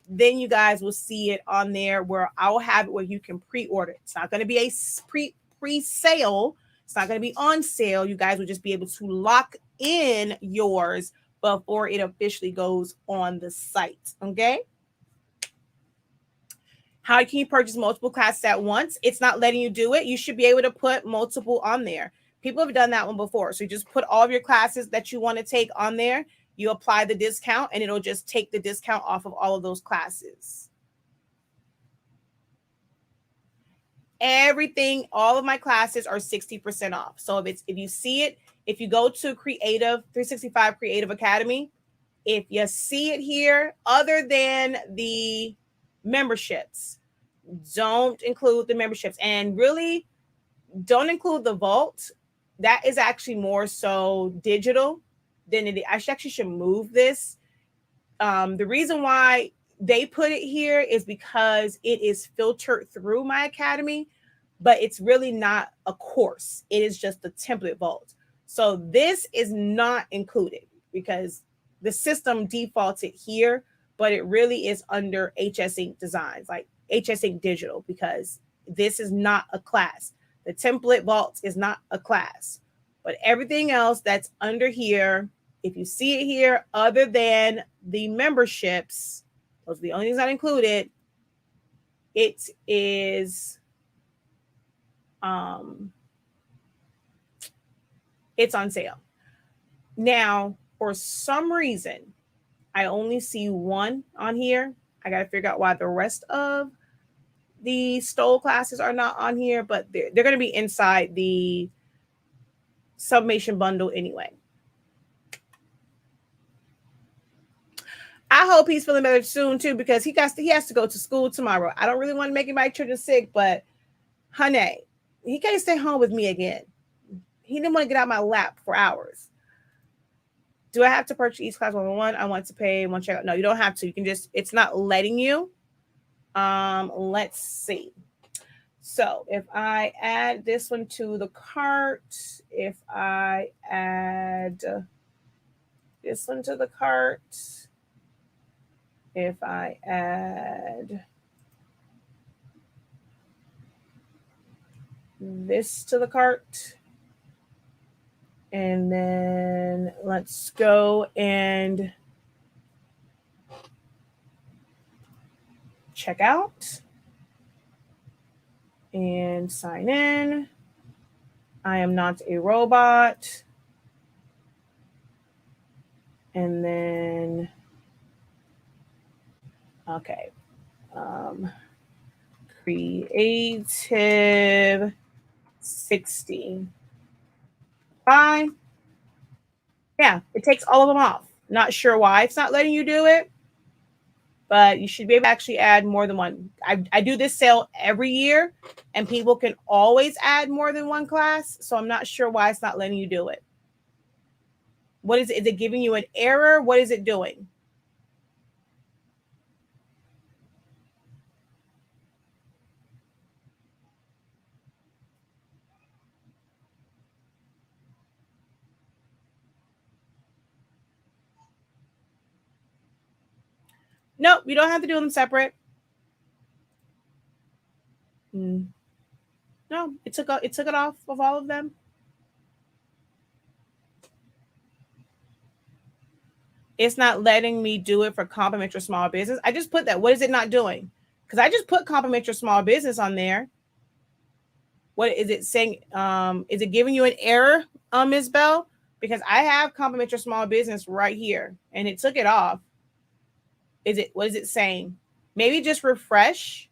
then you guys will see it on there where I'll have it where you can pre-order. It's not going to be a pre-sale. It's not going to be on sale. You guys will just be able to lock in yours before it officially goes on the site. Okay. How can you purchase multiple classes at once? It's not letting you do it. You should be able to put multiple on there. People have done that one before. So you just put all of your classes that you want to take on there. You apply the discount and it'll just take the discount off of all of those classes. Everything, all of my classes are 60% off. So if you see it, if you go to Creative 365 Creative Academy, if you see it here, other than the memberships, don't include the memberships, and really don't include the vault. That is actually more so digital than it. I actually should move this. The reason why they put it here is because it is filtered through my academy, but it's really not a course. It is just the template vault. So this is not included because the system defaulted here, but it really is under HS Ink Designs, like HS Ink Digital, because this is not a class. The template vault is not a class, but everything else that's under here, if you see it here, other than the memberships, those are the only things not included. It is, it's on sale. Now, for some reason, I only see one on here. I got to figure out why the rest of the stole classes are not on here, but they're going to be inside the Sublimation bundle anyway. I hope he's feeling better soon too, because he has to go to school tomorrow. I don't really want to make my children sick, but honey, he can't stay home with me again. He didn't want to get out my lap for hours. Do I have to purchase each class 1-on-1? I want to pay one checkout. No, you don't have to. You can just, it's not letting you. Let's see. So if I add this one to the cart, if I add this one to the cart, if I add this to the cart, and then let's go and check out and sign in. I am not a robot. And then, okay. Creative 60. Fine. Yeah, it takes all of them off. Not sure why it's not letting you do it, but you should be able to actually add more than one. I do this sale every year, and people can always add more than one class. So I'm not sure why it's not letting you do it. What is it? Is it giving you an error? What is it doing? Nope, you don't have to do them separate. No, it took it off of all of them. It's not letting me do it for compliment your small business. I just put that. What is it not doing? Because I just put compliment your small business on there. What is it saying? Is it giving you an error, Ms. Bell? Because I have compliment your small business right here, and it took it off. Is it? What is it saying? Maybe just refresh.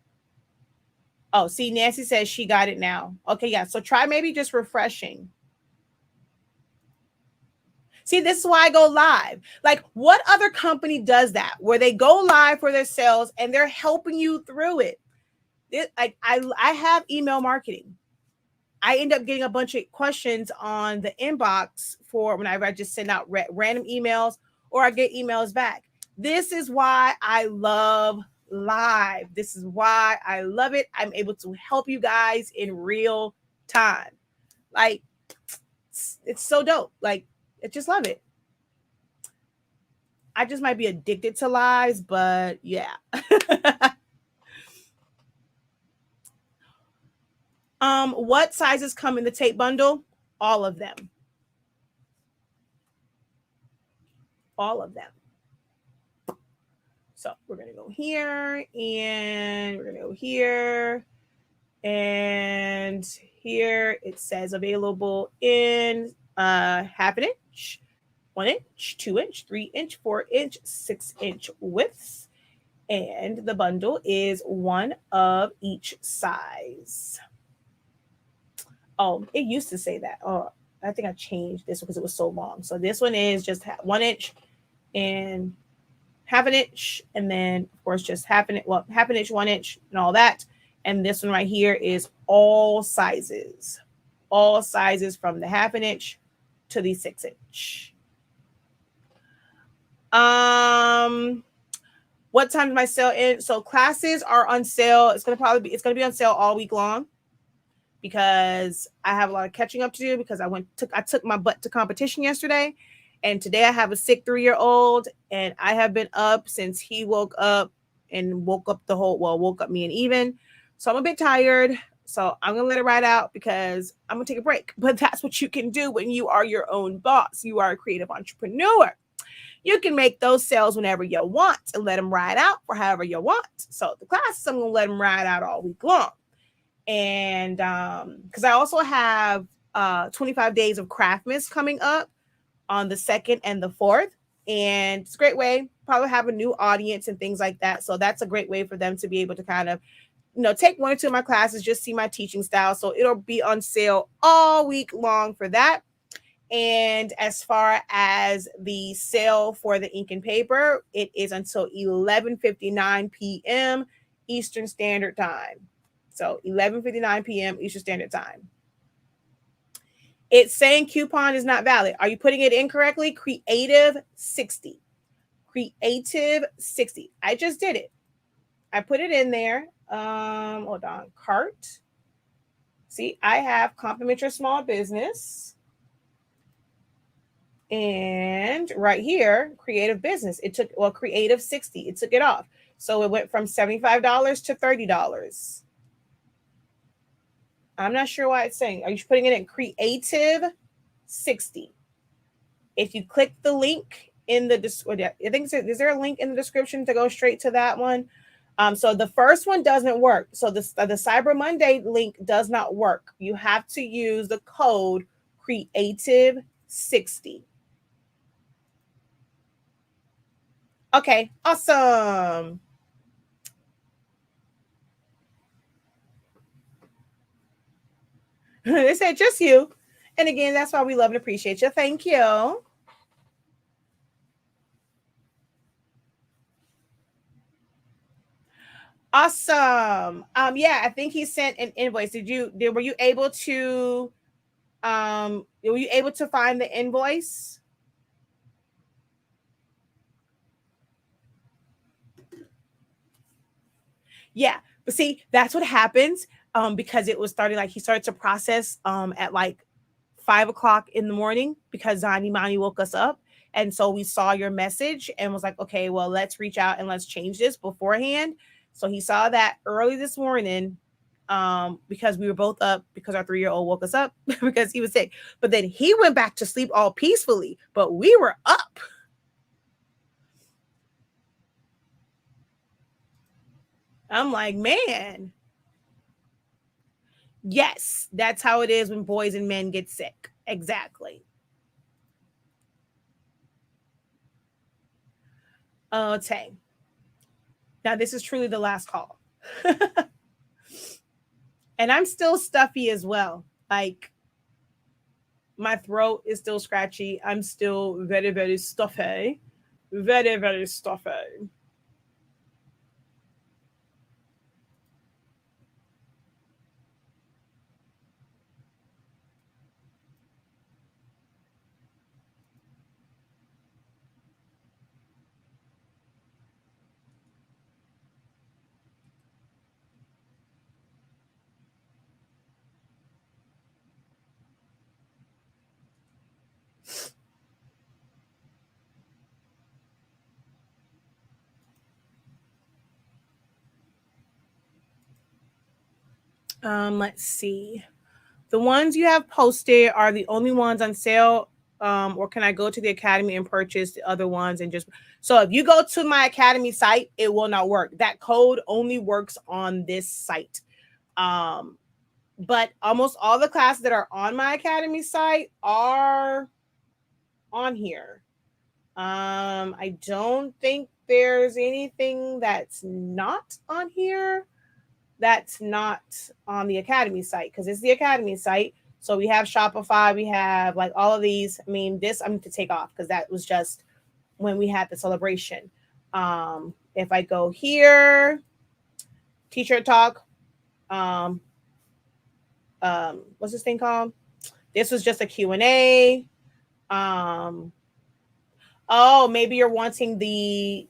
Oh, see, Nancy says she got it now. Okay, yeah. So try maybe just refreshing. See, this is why I go live. Like, what other company does that where they go live for their sales and they're helping you through it? Like, I have email marketing. I end up getting a bunch of questions on the inbox for whenever I just send out random emails or I get emails back. This is why I love live. This is why I love it. I'm able to help you guys in real time. Like, it's so dope. Like, I just love it. I just might be addicted to lives, but yeah. What sizes come in the tape bundle? All of them. All of them. So we're gonna go here and we're gonna go here. And here it says available in half an inch, 1 inch, 2 inch, 3 inch, 4 inch, 6 inch widths. And the bundle is one of each size. Oh, it used to say that. Oh, I think I changed this because it was so long. So this one is just 1 inch and half an inch. And then, of course, just half an inch, 1 inch, and all that. And this one right here is all sizes from the half an inch to the 6 inch. What time did my sale end? So classes are on sale. It's gonna be on sale all week long because I have a lot of catching up to do because I took my butt to competition yesterday, and today I have a sick 3-year-old, and I have been up since he woke up woke up me and even. So I'm a bit tired. So I'm gonna let it ride out because I'm gonna take a break. But that's what you can do when you are your own boss. You are a creative entrepreneur. You can make those sales whenever you want and let them ride out for however you want. So the classes, I'm going to let them ride out all week long. And because I also have 25 days of Craftmas coming up on the 2nd and the 4th. And it's a great way, probably have a new audience and things like that. So that's a great way for them to be able to kind of, take 1 or 2 of my classes, just see my teaching style. So it'll be on sale all week long for that. And as far as the sale for the ink and paper, it is until 11:59 p.m. Eastern Standard Time. So 11:59 p.m. Eastern Standard Time. It's saying coupon is not valid. Are you putting it incorrectly? Creative 60. Creative 60. I just did it. I put it in there. Hold on. Cart. See, I have compliment your small business. And right here, creative business, creative 60, it took it off. So it went from $75 to $30. I'm not sure why it's saying, are you putting it in creative 60? If you click the link in the, I think, is there a link in the description to go straight to that one? So the first one doesn't work. So the Cyber Monday link does not work. You have to use the code creative 60. Okay, awesome. They said just you. And again, that's why we love and appreciate you. Thank you. Awesome. Yeah, I think he sent an invoice. Were you able to find the invoice? Yeah, but see, that's what happens because it was starting, like, he started to process at like 5 o'clock in the morning because Zani Mani woke us up. And so we saw your message and was like, okay, well, let's reach out and let's change this beforehand. So he saw that early this morning because we were both up because our 3-year-old woke us up because he was sick. But then he went back to sleep all peacefully, but we were up. I'm like, man, yes, that's how it is when boys and men get sick. Exactly. Okay. Now, this is truly the last call. And I'm still stuffy as well. Like, my throat is still scratchy. I'm still very, very stuffy. Very, very stuffy. Let's see. The ones you have posted are the only ones on sale. Or can I go to the academy and purchase the other ones and just so if you go to my academy site, it will not work. That code only works on this site. Um, but almost all the classes that are on my academy site are on here. I don't think there's anything that's not on here that's not on the academy site because it's the academy site. So we have Shopify, we have like all of these. I mean, this I'm going to take off because that was just when we had the celebration. If I go here, T-shirt talk, um, what's this thing called? This was just a Q&A. Um, oh, maybe you're wanting the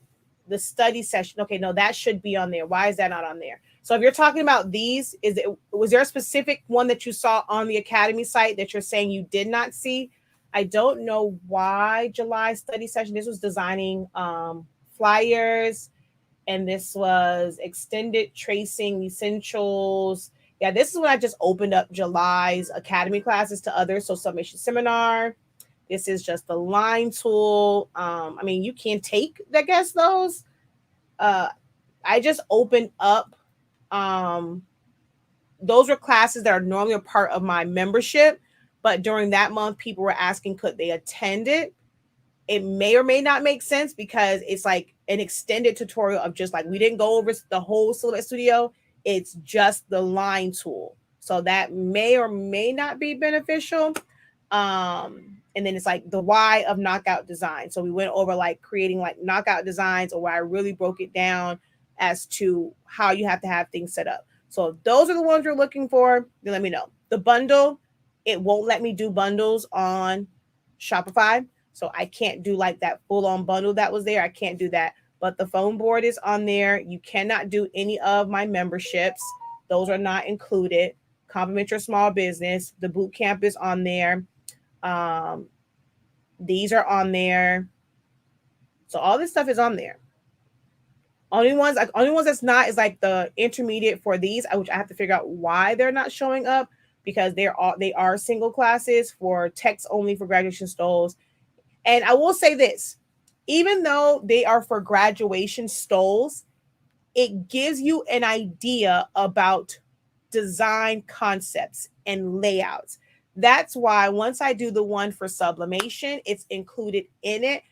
study session. Okay, no, that should be on there. Why is that not on there? So if you're talking about these, was there a specific one that you saw on the academy site that you're saying you did not see? I don't know why July study session. This was designing flyers, and this was extended tracing essentials. Yeah, this is when I just opened up July's academy classes to others. So submission seminar. This is just the line tool. I mean, you can take, I guess, those. Uh, I just opened up. Um, those were classes that are normally a part of my membership, but during that month, people were asking could they attend it. It may or may not make sense because it's like an extended tutorial of just like we didn't go over the whole Syllabus Studio. It's just the line tool, so that may or may not be beneficial. And then it's like the why of knockout design. So we went over like creating like knockout designs, or where I really broke it down as to how you have to have things set up. So if those are the ones you're looking for, then let me know. The bundle, it won't let me do bundles on Shopify. So I can't do like that full on bundle that was there. I can't do that. But the phone board is on there. You cannot do any of my memberships. Those are not included. Compliment your small business. The boot camp is on there. Um, these are on there. So all this stuff is on there. Only ones that's not is like the intermediate for these, which I have to figure out why they're not showing up because they are single classes for text only for graduation stoles. And I will say this, even though they are for graduation stoles, it gives you an idea about design concepts and layouts. That's why once I do the one for sublimation, it's included in it.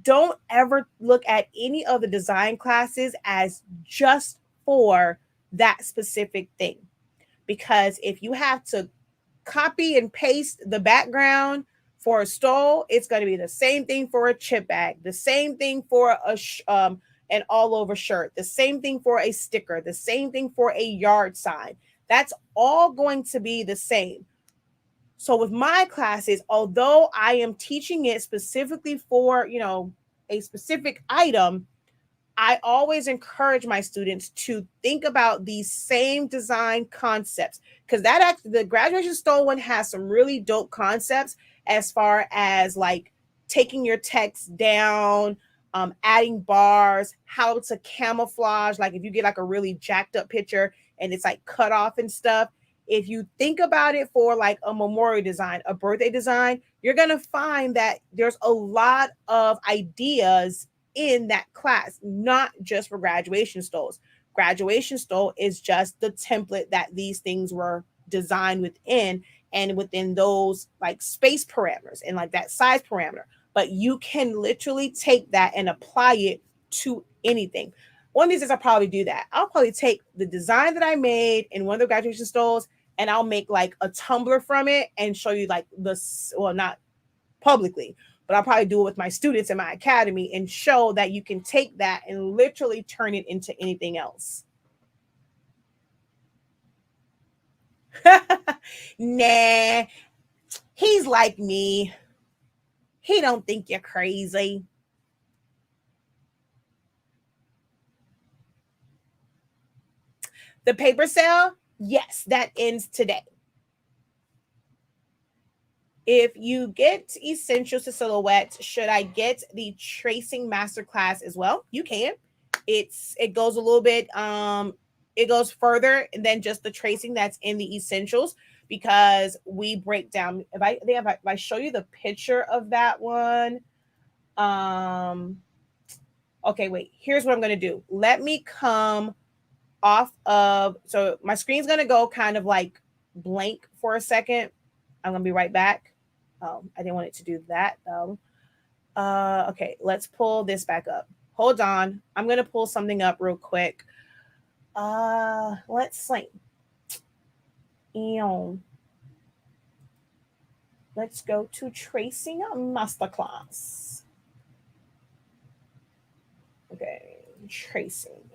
Don't ever look at any of the design classes as just for that specific thing. Because if you have to copy and paste the background for a stole, it's going to be the same thing for a chip bag, the same thing for an all over shirt, the same thing for a sticker, the same thing for a yard sign. That's all going to be the same. So with my classes, although I am teaching it specifically for, a specific item, I always encourage my students to think about these same design concepts because the graduation stole one has some really dope concepts as far as like taking your text down, adding bars, how to camouflage. Like if you get like a really jacked up picture, and it's like cut off and stuff. If you think about it for like a memorial design, a birthday design, you're going to find that there's a lot of ideas in that class, not just for graduation stoles. Graduation stole is just the template that these things were designed within, and within those like space parameters and like that size parameter. But you can literally take that and apply it to anything. One of these days I'll probably do that. I'll probably take the design that I made in one of the graduation stoles and I'll make like a tumbler from it and show you like the, well, not publicly, but I'll probably do it with my students in my academy and show that you can take that and literally turn it into anything else. Nah, he's like me. He don't think you're crazy. The paper sale, yes, that ends today. If you get essentials to silhouette, should I get the tracing masterclass as well? You can. It goes a little bit it goes further than just the tracing that's in the essentials, because we break down, if I show you the picture of that one. um okay, wait, here's what I'm going to do. Let me come off of, so my screen's going to go kind of like blank for a second. I'm going to be right back. I didn't want it to do that though. Okay, let's pull this back up. Hold on, I'm going to pull something up real quick. Let's like, let's go to tracing masterclass. Okay, tracing.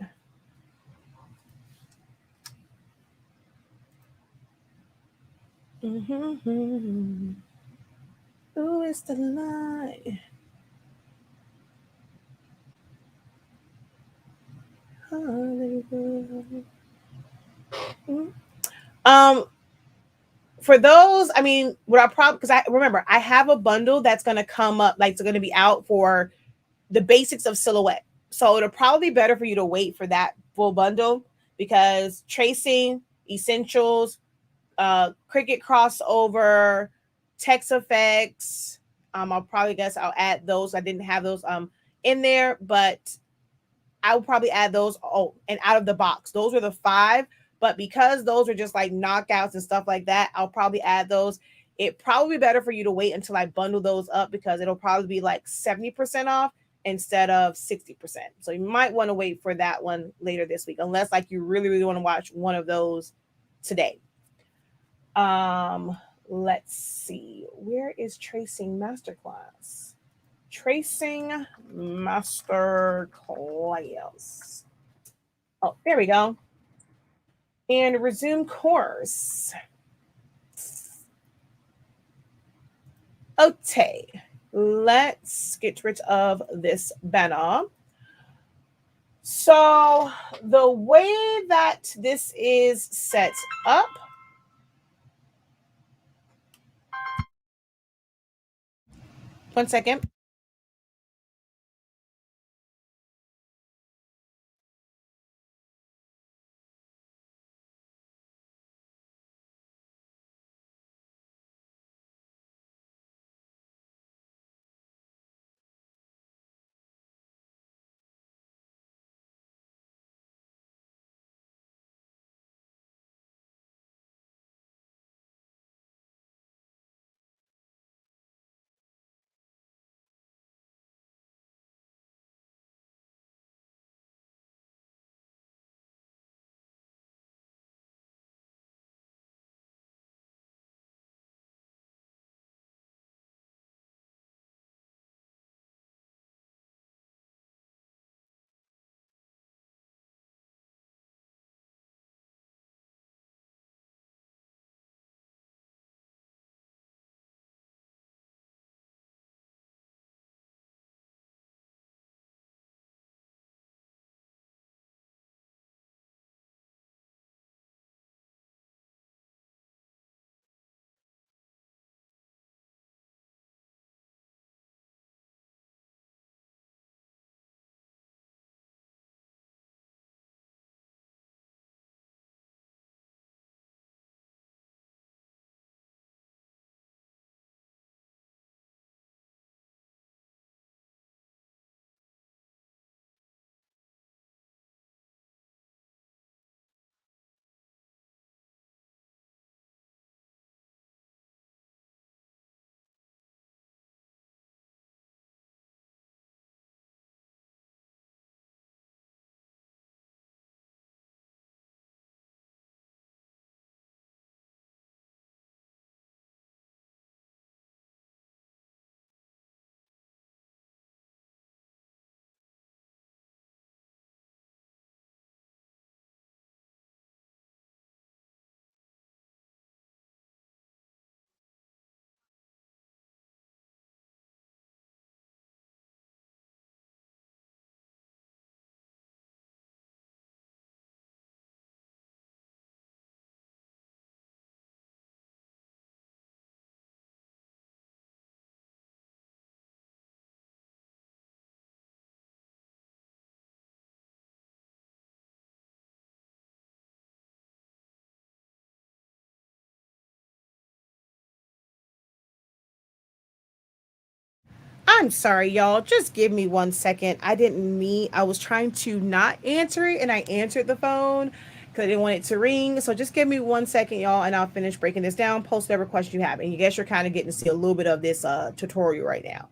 Mm-hmm. Who is the lie? Hollywood. Um, for those, I mean, what I probably, because I remember I have a bundle that's gonna come up, like it's gonna be out for the basics of silhouette. So it'll probably be better for you to wait for that full bundle, because tracing, essentials, cricket crossover, text effects. I'll probably guess I'll add those. I didn't have those in there, but I would probably add those. Oh, and out of the box, those were the five. But because those are just like knockouts and stuff like that, I'll probably add those. It probably be better for you to wait until I bundle those up, because it'll probably be like 70% off instead of 60%. So you might want to wait for that one later this week, unless like you really, really want to watch one of those today. Let's see. Where is Tracing Masterclass? Tracing Masterclass. Oh, there we go. And resume course. Okay, let's get rid of this banner. So the way that this is set up, one second. I'm sorry, y'all. Just give me 1 second. I didn't mean, I was trying to not answer it and I answered the phone because I didn't want it to ring. So just give me 1 second, y'all, and I'll finish breaking this down. Post whatever question you have. And you guess you're kind of getting to see a little bit of this tutorial right now.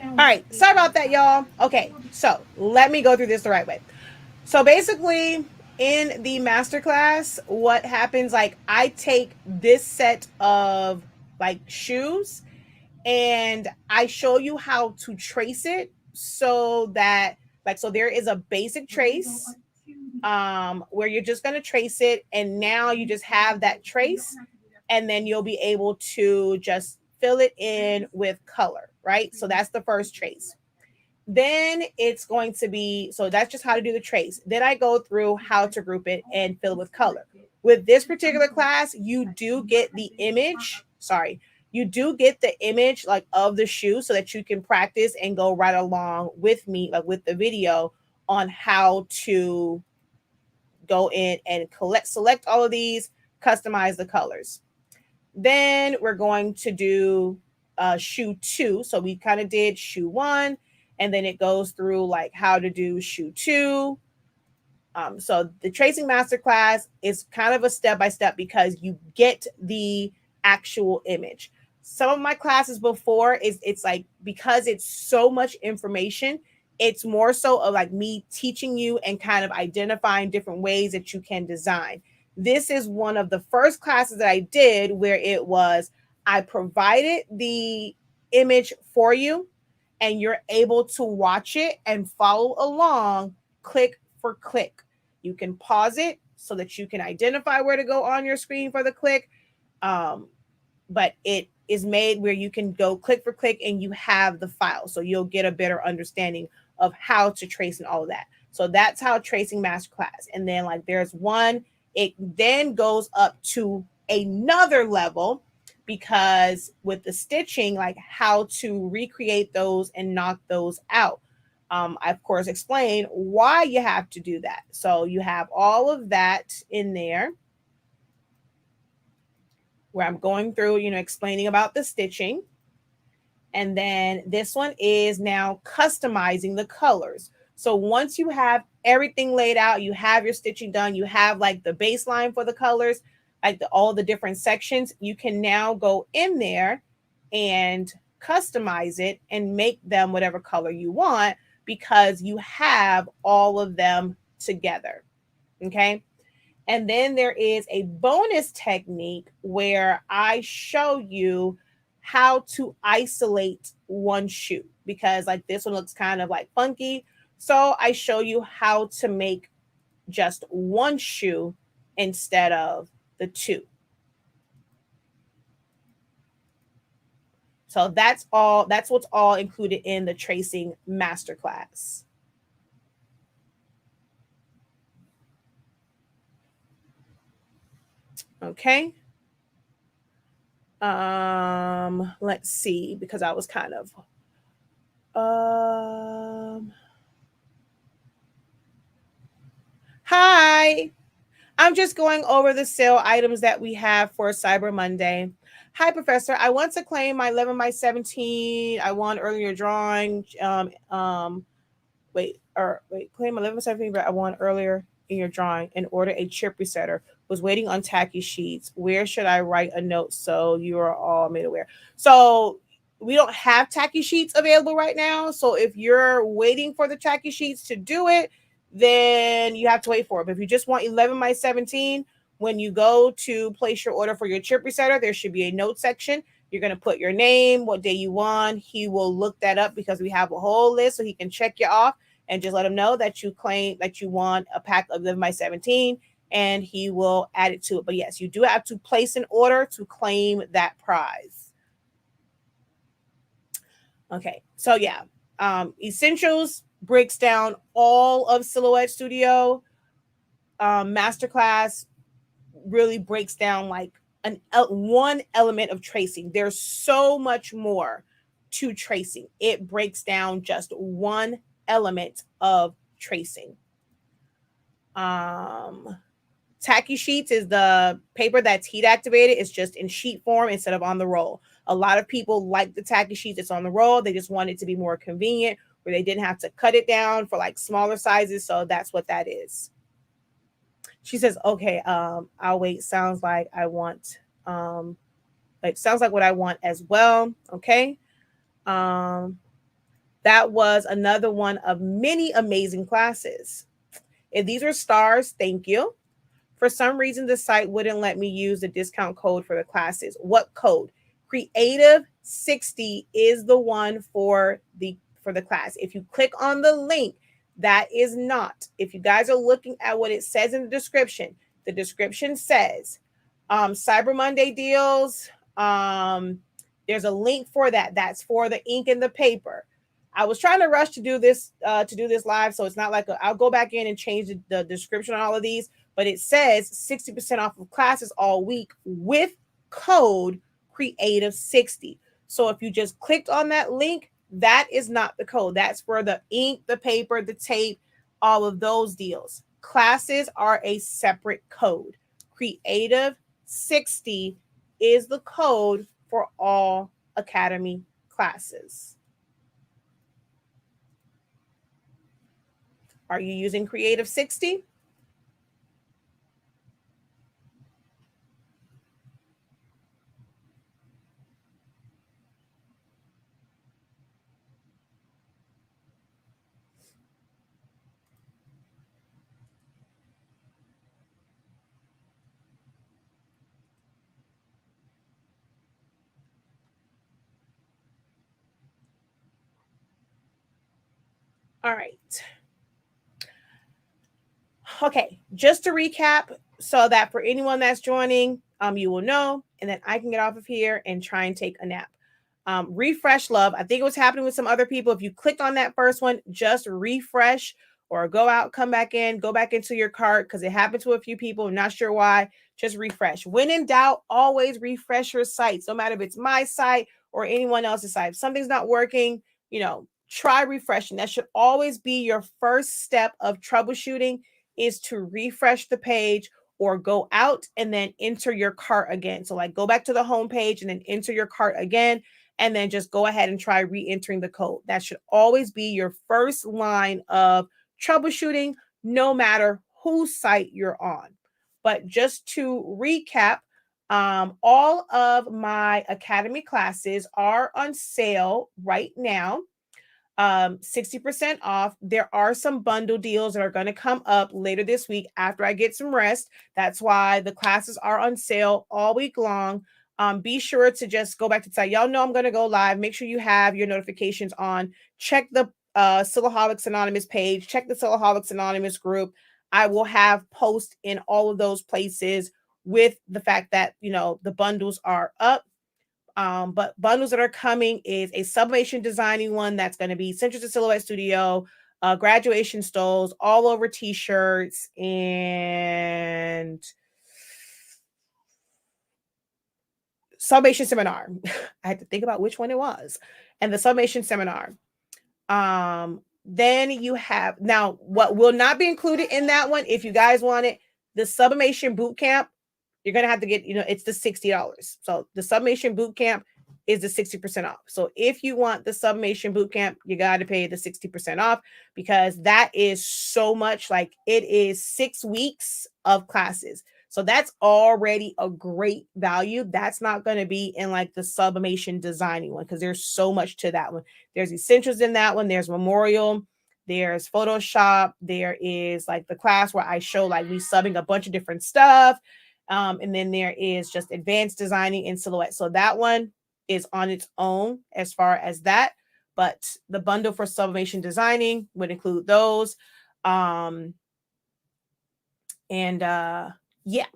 All right. Sorry about that, y'all. Okay. So let me go through this the right way. So basically, in the masterclass, what happens, like, I take this set of like shoes and I show you how to trace it so that, like, so there is a basic trace where you're just going to trace it, and now you just have that trace, and then you'll be able to just fill it in with color, right? So that's the first trace. Then it's going to be, so that's just how to do the trace. Then I go through how to group it and fill it with color. With this particular class, you do get the image. Sorry, you do get the image like of the shoe so that you can practice and go right along with me, like with the video on how to go in and select all of these, customize the colors. Then we're going to do shoe two. So we kind of did shoe one, and then it goes through like how to do shoe two. So the tracing masterclass is kind of a step by step because you get the actual image. Some of my classes before is, it's like, because it's so much information, it's more so of like me teaching you and kind of identifying different ways that you can design. This is one of the first classes that I did where it was, I provided the image for you and you're able to watch it and follow along click for click. You can pause it so that you can identify where to go on your screen for the click. Um, but it is made where you can go click for click and you have the file. So you'll get a better understanding of how to trace and all of that. So that's how tracing masterclass. And then like there's one, it then goes up to another level because with the stitching, like how to recreate those and knock those out. I of course explain why you have to do that. So you have all of that in there where I'm going through, explaining about the stitching. And then this one is now customizing the colors. So once you have everything laid out, you have your stitching done, you have like the baseline for the colors, like all the different sections, you can now go in there and customize it and make them whatever color you want because you have all of them together. Okay. And then there is a bonus technique where I show you how to isolate one shoe because like this one looks kind of like funky. So I show you how to make just one shoe instead of the two. So that's all. That's what's all included in the tracing masterclass. Okay. Let's see, because I was kind of hi. I'm just going over the sale items that we have for Cyber Monday. Hi, Professor. I want to claim my 11 by 17. I won earlier drawing. Claim 11 but I won earlier in your drawing and order a chip resetter. Was waiting on Tacky sheets. Where should I write a note so you are all made aware? So we don't have Tacky sheets available right now. So if you're waiting for the Tacky sheets to do it, then you have to wait for it. But if you just want 11 by 17, when you go to place your order for your chip resetter, there should be a note section. You're going to put your name, what day you won. He will look that up because we have a whole list so he can check you off and just let him know that you claim that you want a pack of 11 by 17 and he will add it to it. But yes, you do have to place an order to claim that prize. Okay, so yeah, Essentials breaks down all of Silhouette Studio. Masterclass really breaks down like one element of tracing. There's so much more to tracing. It breaks down just one element of tracing. Tacky sheets is the paper that's heat activated. It's just in sheet form instead of on the roll. A lot of people like the tacky sheets that's on the roll. They just want it to be more convenient where they didn't have to cut it down for like smaller sizes. So that's what that is. She says, okay, I'll wait. Sounds like I want, sounds like what I want as well. Okay. That was another one of many amazing classes. If these are stars, thank you. For some reason, the site wouldn't let me use the discount code for the classes. What code? Creative 60 is the one for the class. If you click on the link, that is not. If you guys are looking at what it says in the description says Cyber Monday deals. There's a link for that. That's for the ink and the paper. I was trying to rush to do this live, so it's not like I'll go back in and change the description on all of these, but it says 60% off of classes all week with code Creative 60. So if you just clicked on that link, that is not the code. That's for the ink, the paper, the tape, all of those deals. Classes are a separate code. Creative 60 is the code for all Academy classes. Are you using Creative 60? All right. Okay, just to recap, so that for anyone that's joining, you will know, and then I can get off of here and try and take a nap. Refresh love. I think it was happening with some other people. If you clicked on that first one, just refresh or go out, come back in, go back into your cart because it happened to a few people. I'm not sure why. Just refresh. When in doubt, always refresh your sites, no matter if it's my site or anyone else's site. If something's not working, try refreshing. That should always be your first step of troubleshooting, is to refresh the page or go out and then enter your cart again. So like go back to the home page and then enter your cart again, and then just go ahead and try re-entering the code. That should always be your first line of troubleshooting, no matter whose site you're on. But just to recap, all of my Academy classes are on sale right now. 60% off. There are some bundle deals that are going to come up later this week after I get some rest. That's why the classes are on sale all week long. Be sure to just go back to the site. Y'all know I'm going to go live. Make sure you have your notifications on. Check the Silaholics Anonymous page. Check the Silaholics Anonymous group. I will have posts in all of those places with the fact that, the bundles are up. But bundles that are coming is a sublimation designing one that's going to be Central to Silhouette Studio, graduation stoles, all over t-shirts, and sublimation seminar. I had to think about which one it was. And the sublimation seminar. Then you have, now what will not be included in that one, if you guys want it, the sublimation boot camp. You're gonna have to get, it's the $60. So the sublimation boot camp is the 60% off. So if you want the sublimation boot camp, you got to pay the 60% off, because that is so much. Like, it is 6 weeks of classes. So that's already a great value. That's not going to be in like the sublimation designing one, because there's so much to that one. There's essentials in that one. There's memorial. There's Photoshop. There is like the class where I show like me subbing a bunch of different stuff. And then there is just advanced designing in silhouette. So that one is on its own as far as that. But the bundle for sublimation designing would include those. Yeah.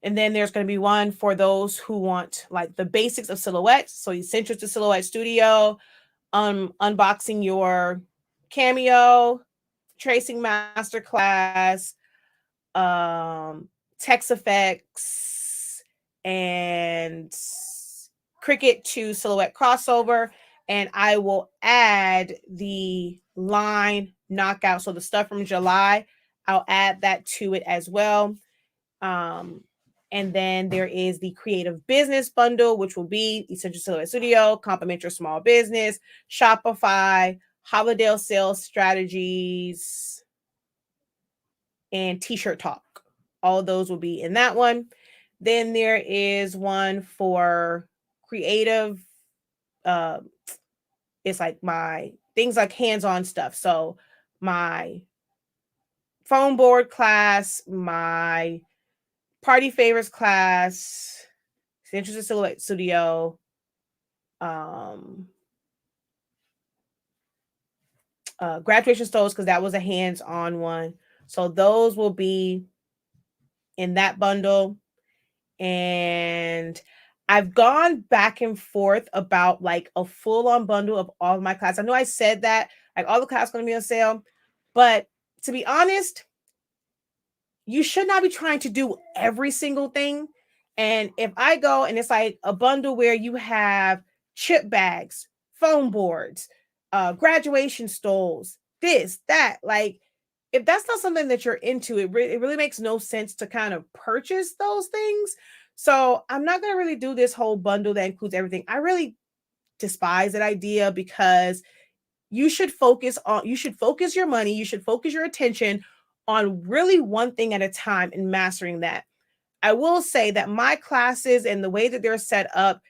And then there's going to be one for those who want like the basics of silhouette. So essentials to Silhouette Studio, unboxing your Cameo, tracing masterclass, text effects, and Cricut to Silhouette crossover. And I will add the line knockout. So the stuff from July, I'll add that to it as well. And then there is the creative business bundle, which will be Essential Silhouette Studio, Complement Your Small Business, Shopify, holiday sales strategies, and T-shirt talk. All of those will be in that one. Then there is one for creative. It's like my things like hands-on stuff. So my foam board class, my party favorites class, Essentials to Silhouette Studio, graduation stoles, because that was a hands-on one. So those will be in that bundle. And I've gone back and forth about like a full-on bundle of all of my classes. I know I said that like all the classes are going to be on sale, but to be honest, you should not be trying to do every single thing. And if I go and it's like a bundle where you have chip bags, foam boards, graduation stoles, this, that, like, if that's not something that you're into, it really makes no sense to kind of purchase those things. So I'm not going to really do this whole bundle that includes everything. I really despise that idea, because you should focus your money, you should focus your attention on really one thing at a time and mastering that. I will say that my classes and the way that they're set up,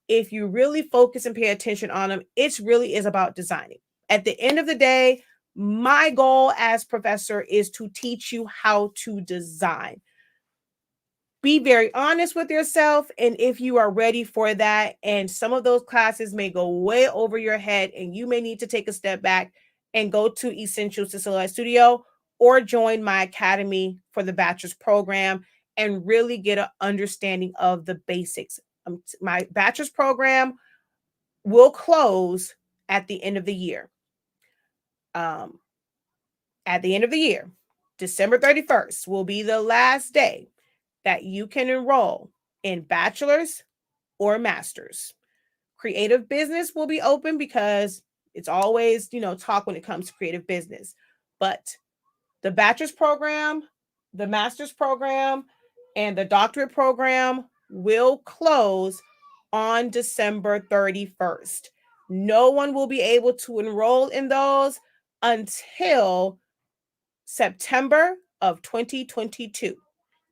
if you really focus and pay attention on them, it really is about designing. At the end of the day, my goal as professor is to teach you how to design. Be very honest with yourself, and if you are ready for that, and some of those classes may go way over your head and you may need to take a step back and go to Essentials to Silhouette Studio or join my academy for the bachelor's program and really get an understanding of the basics. My bachelor's program will close at the end of the year. At the end of the year, December 31st will be the last day that you can enroll in bachelor's or master's. Creative business will be open, because it's always, talk when it comes to creative business. But the bachelor's program, the master's program, and the doctorate program will close on December 31st. No one will be able to enroll in those until September of 2022.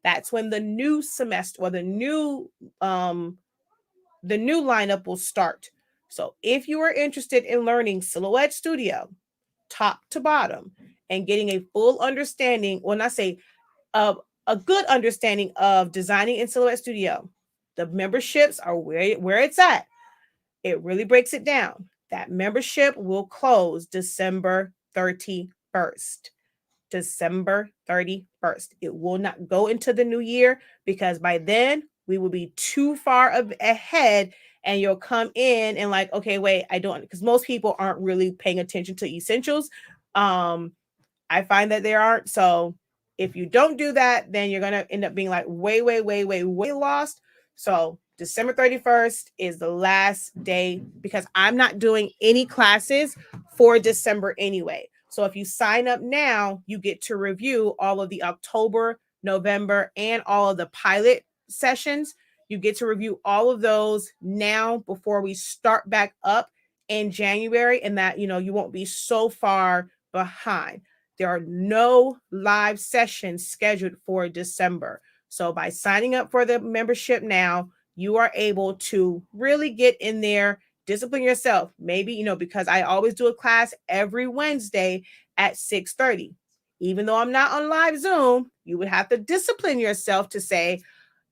That's when the new semester or the new lineup will start. So if you are interested in learning Silhouette Studio top to bottom and getting a full understanding, well, not say a good understanding of designing in Silhouette Studio, the memberships are where it's at. It really breaks it down. That membership will close December 31st. December 31st. It will not go into the new year, because by then we will be too far ahead and you'll come in and like, okay, wait, I don't, because most people aren't really paying attention to essentials. I find that they aren't. So if you don't do that, then you're going to end up being like way lost. So December 31st is the last day because I'm not doing any classes for December anyway. So if you sign up now, you get to review all of the October, November, and all of the pilot sessions. You get to review all of those now before we start back up in January, and that, you won't be so far behind. There are no live sessions scheduled for December. So by signing up for the membership now, you are able to really get in there, discipline yourself. Maybe, because I always do a class every Wednesday at 6:30. Even though I'm not on live Zoom, you would have to discipline yourself to say,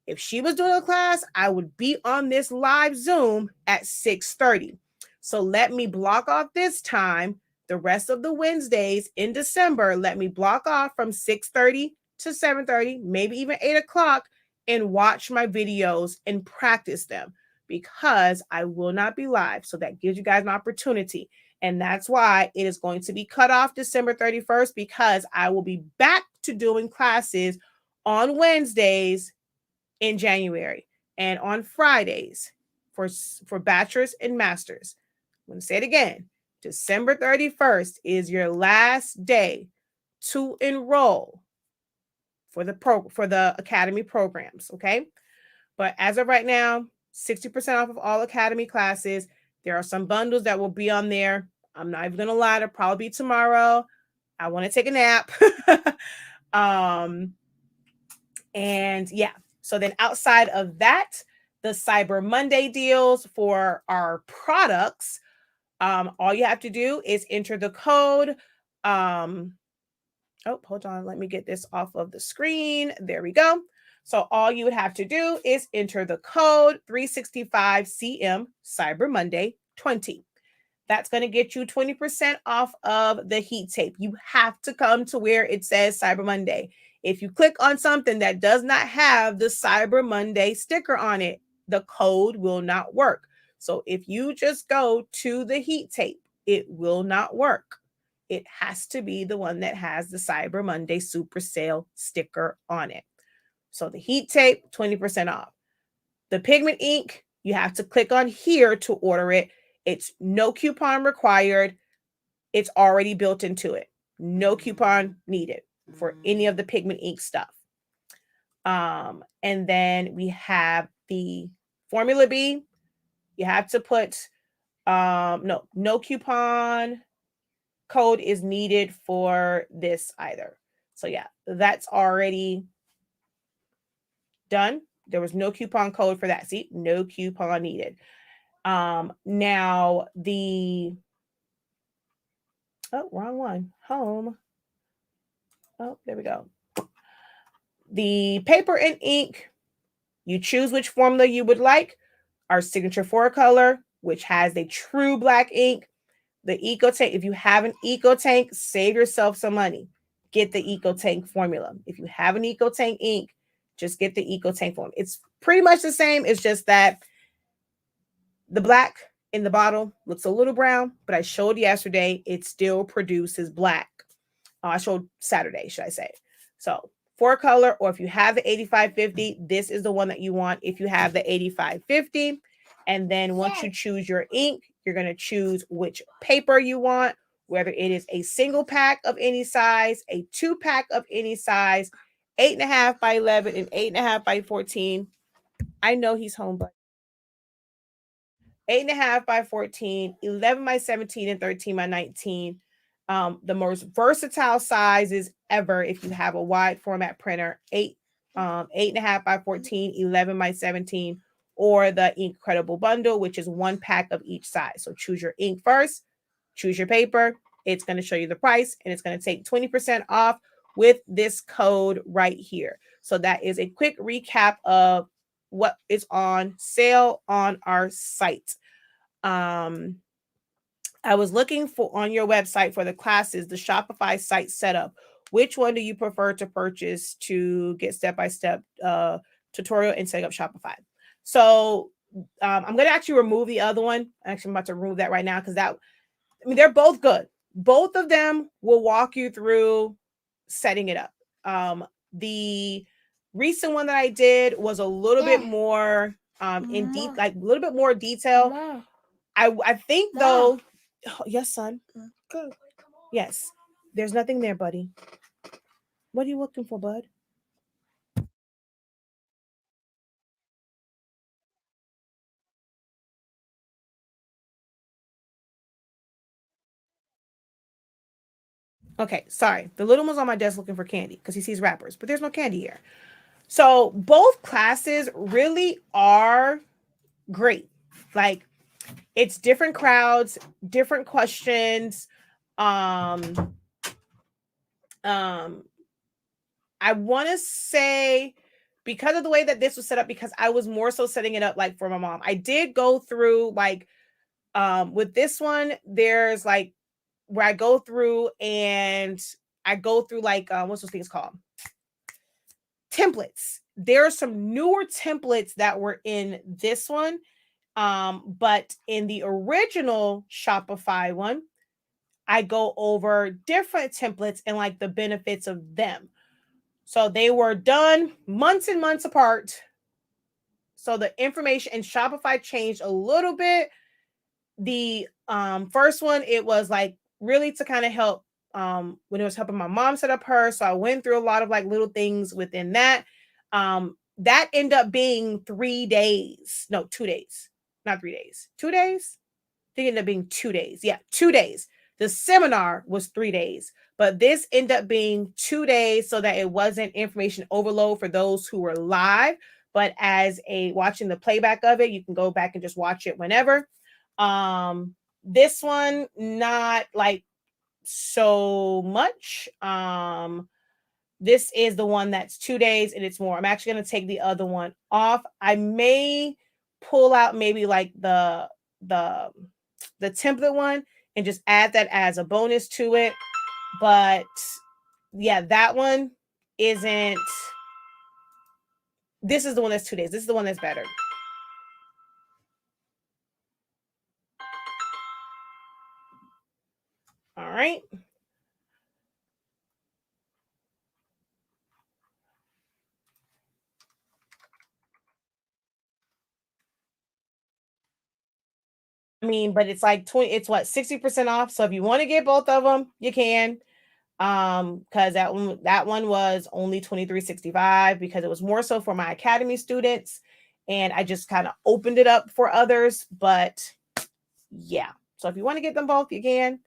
if she was doing a class, I would be on this live Zoom at 6:30. So let me block off this time. The rest of the Wednesdays in December, let me block off from 6:30 to 7:30, maybe even 8 o'clock, and watch my videos and practice them because I will not be live. So that gives you guys an opportunity. And that's why it is going to be cut off December 31st, because I will be back to doing classes on Wednesdays in January and on Fridays for bachelor's and master's. I'm going to say it again. December 31st is your last day to enroll for the academy programs, okay? But as of right now, 60% off of all academy classes. There are some bundles that will be on there. I'm not even going to lie, it'll probably be tomorrow. I want to take a nap. And yeah, so then outside of that, the Cyber Monday deals for our products, all you have to do is enter the code. Hold on. Let me get this off of the screen. There we go. So all you would have to do is enter the code 365CM Cyber Monday 20. That's going to get you 20% off of the heat tape. You have to come to where it says Cyber Monday. If you click on something that does not have the Cyber Monday sticker on it, the code will not work. So if you just go to the heat tape, it will not work. It has to be the one that has the Cyber Monday Super Sale sticker on it. So the heat tape, 20% off. The pigment ink, you have to click on here to order it. It's no coupon required. It's already built into it. No coupon needed for any of the pigment ink stuff. And then we have the Formula B. You have to put, no coupon code is needed for this either. So yeah, that's already done. There was no coupon code for that. See, no coupon needed. Now the, wrong one, home. There we go. The paper and ink, you choose which formula you would like. Our signature 4-color, which has a true black ink. The Eco Tank, if you have an Eco Tank, save yourself some money. Get the Eco Tank formula. If you have an Eco Tank ink, just get the Eco Tank formula. It's pretty much the same. It's just that the black in the bottle looks a little brown, but I showed yesterday it still produces black. I showed Saturday, should I say. So 4-color, or if you have the 8550, this is the one that you want if you have the 8550. And then once you choose your ink, you're going to choose which paper you want, whether it is a single pack of any size, a 2-pack of any size, 8.5 by 11 and 8.5 by 14. I know he's home, but 8.5 by 14, 11 by 17, and 13 by 19. The most versatile sizes ever if you have a wide format printer, 8.5 by 14, 11 by 17, or the Incredible Bundle, which is 1 pack of each size. So choose your ink first, choose your paper. It's going to show you the price, and it's going to take 20% off with this code right here. So that is a quick recap of what is on sale on our site. I was looking for on your website for the classes, the Shopify site setup. Which one do you prefer to purchase to get step-by-step tutorial and setting up Shopify? So I'm going to actually remove the other one. Actually, I'm about to remove that right now because they're both good. Both of them will walk you through setting it up. The recent one that I did was a little bit more in deep, like a little bit more detail. I think though, oh, yes, son. Yes, there's nothing there, buddy. What are you looking for, bud? Okay, sorry. The little one's on my desk looking for candy because he sees wrappers, but there's no candy here. So both classes really are great. Like it's different crowds, different questions. Um, um, I want to say because of the way that this was set up, because I was more so setting it up like for my mom. I did go through like with this one, there's like where I go through and I go through like what's those things called? Templates. There are some newer templates that were in this one. But in the original Shopify one, I go over different templates and like the benefits of them. So they were done months and months apart. So the information in Shopify changed a little bit. The first one, it was like really to kind of help when it was helping my mom set up her. So I went through a lot of like little things within that. That ended up being 3 days. No, 2 days. Not 3 days. 2 days? I think it ended up being 2 days. Yeah, 2 days. The seminar was 3 days, but this ended up being 2 days so that it wasn't information overload for those who were live. But as a watching the playback of it, you can go back and just watch it whenever. This one, not like so much. This is the one that's 2 days and it's more. I'm actually going to take the other one off. I may pull out maybe like the template one and just add that as a bonus to it. But yeah, that one isn't. This is the one that's 2 days. This is the one that's better. All right. But it's like 20, it's what 60% off. So if you want to get both of them, you can. Because that one was only 23.65 because it was more so for my academy students, and I just kind of opened it up for others. But yeah, so if you want to get them both, you can.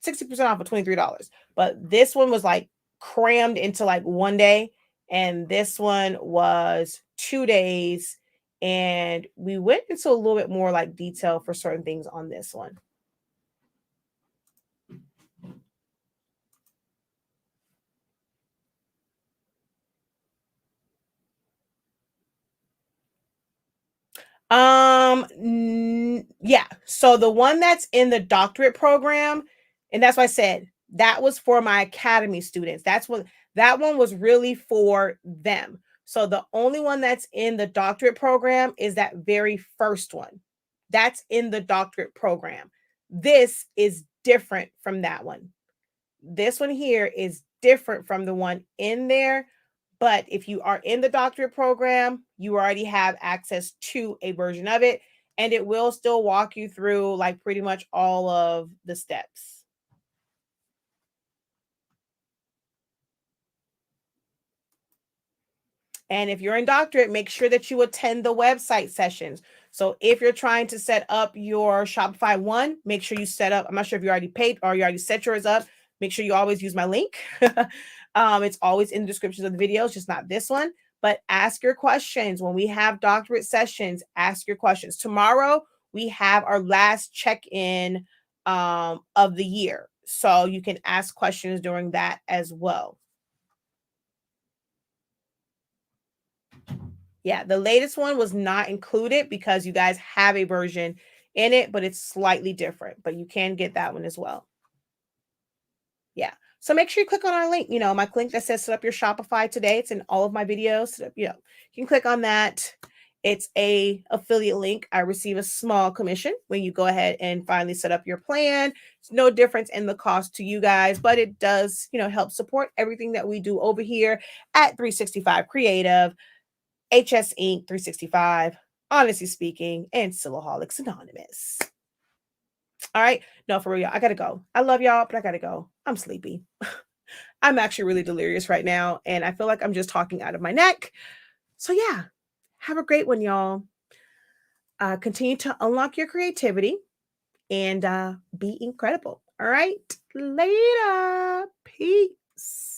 60% off of $23. But this one was like crammed into like one day, and this one was 2 days. And we went into a little bit more like detail for certain things on this one. Yeah. So the one that's in the doctorate program, and that's why I said that was for my academy students. That one was really for them. So the only one that's in the doctorate program is that very first one. That's in the doctorate program. This is different from that one. This one here is different from the one in there. But if you are in the doctorate program, you already have access to a version of it, and it will still walk you through like pretty much all of the steps. And if you're in doctorate, make sure that you attend the website sessions. So if you're trying to set up your Shopify one, make sure you set up. I'm not sure if you already paid or you already set yours up. Make sure you always use my link. It's always in the descriptions of the videos, just not this one. But ask your questions when we have doctorate sessions. Ask your questions. Tomorrow we have our last check-in of the year, so you can ask questions during that as well. Yeah, the latest one was not included because you guys have a version in it, but it's slightly different. But you can get that one as well. Yeah. So make sure you click on our link. My link that says set up your Shopify today. It's in all of my videos. You can click on that It's a affiliate link. I receive a small commission when you go ahead and finally set up your plan. It's no difference in the cost to you guys, but it does, help support everything that we do over here at 365 Creative, HS Inc. 365, Honestly Speaking, and Silaholics Anonymous. All right. No, for real. I gotta go. I love y'all, but I gotta go. I'm sleepy. I'm actually really delirious right now, and I feel like I'm just talking out of my neck. So yeah, have a great one, y'all. Continue to unlock your creativity and be incredible. All right. Later. Peace.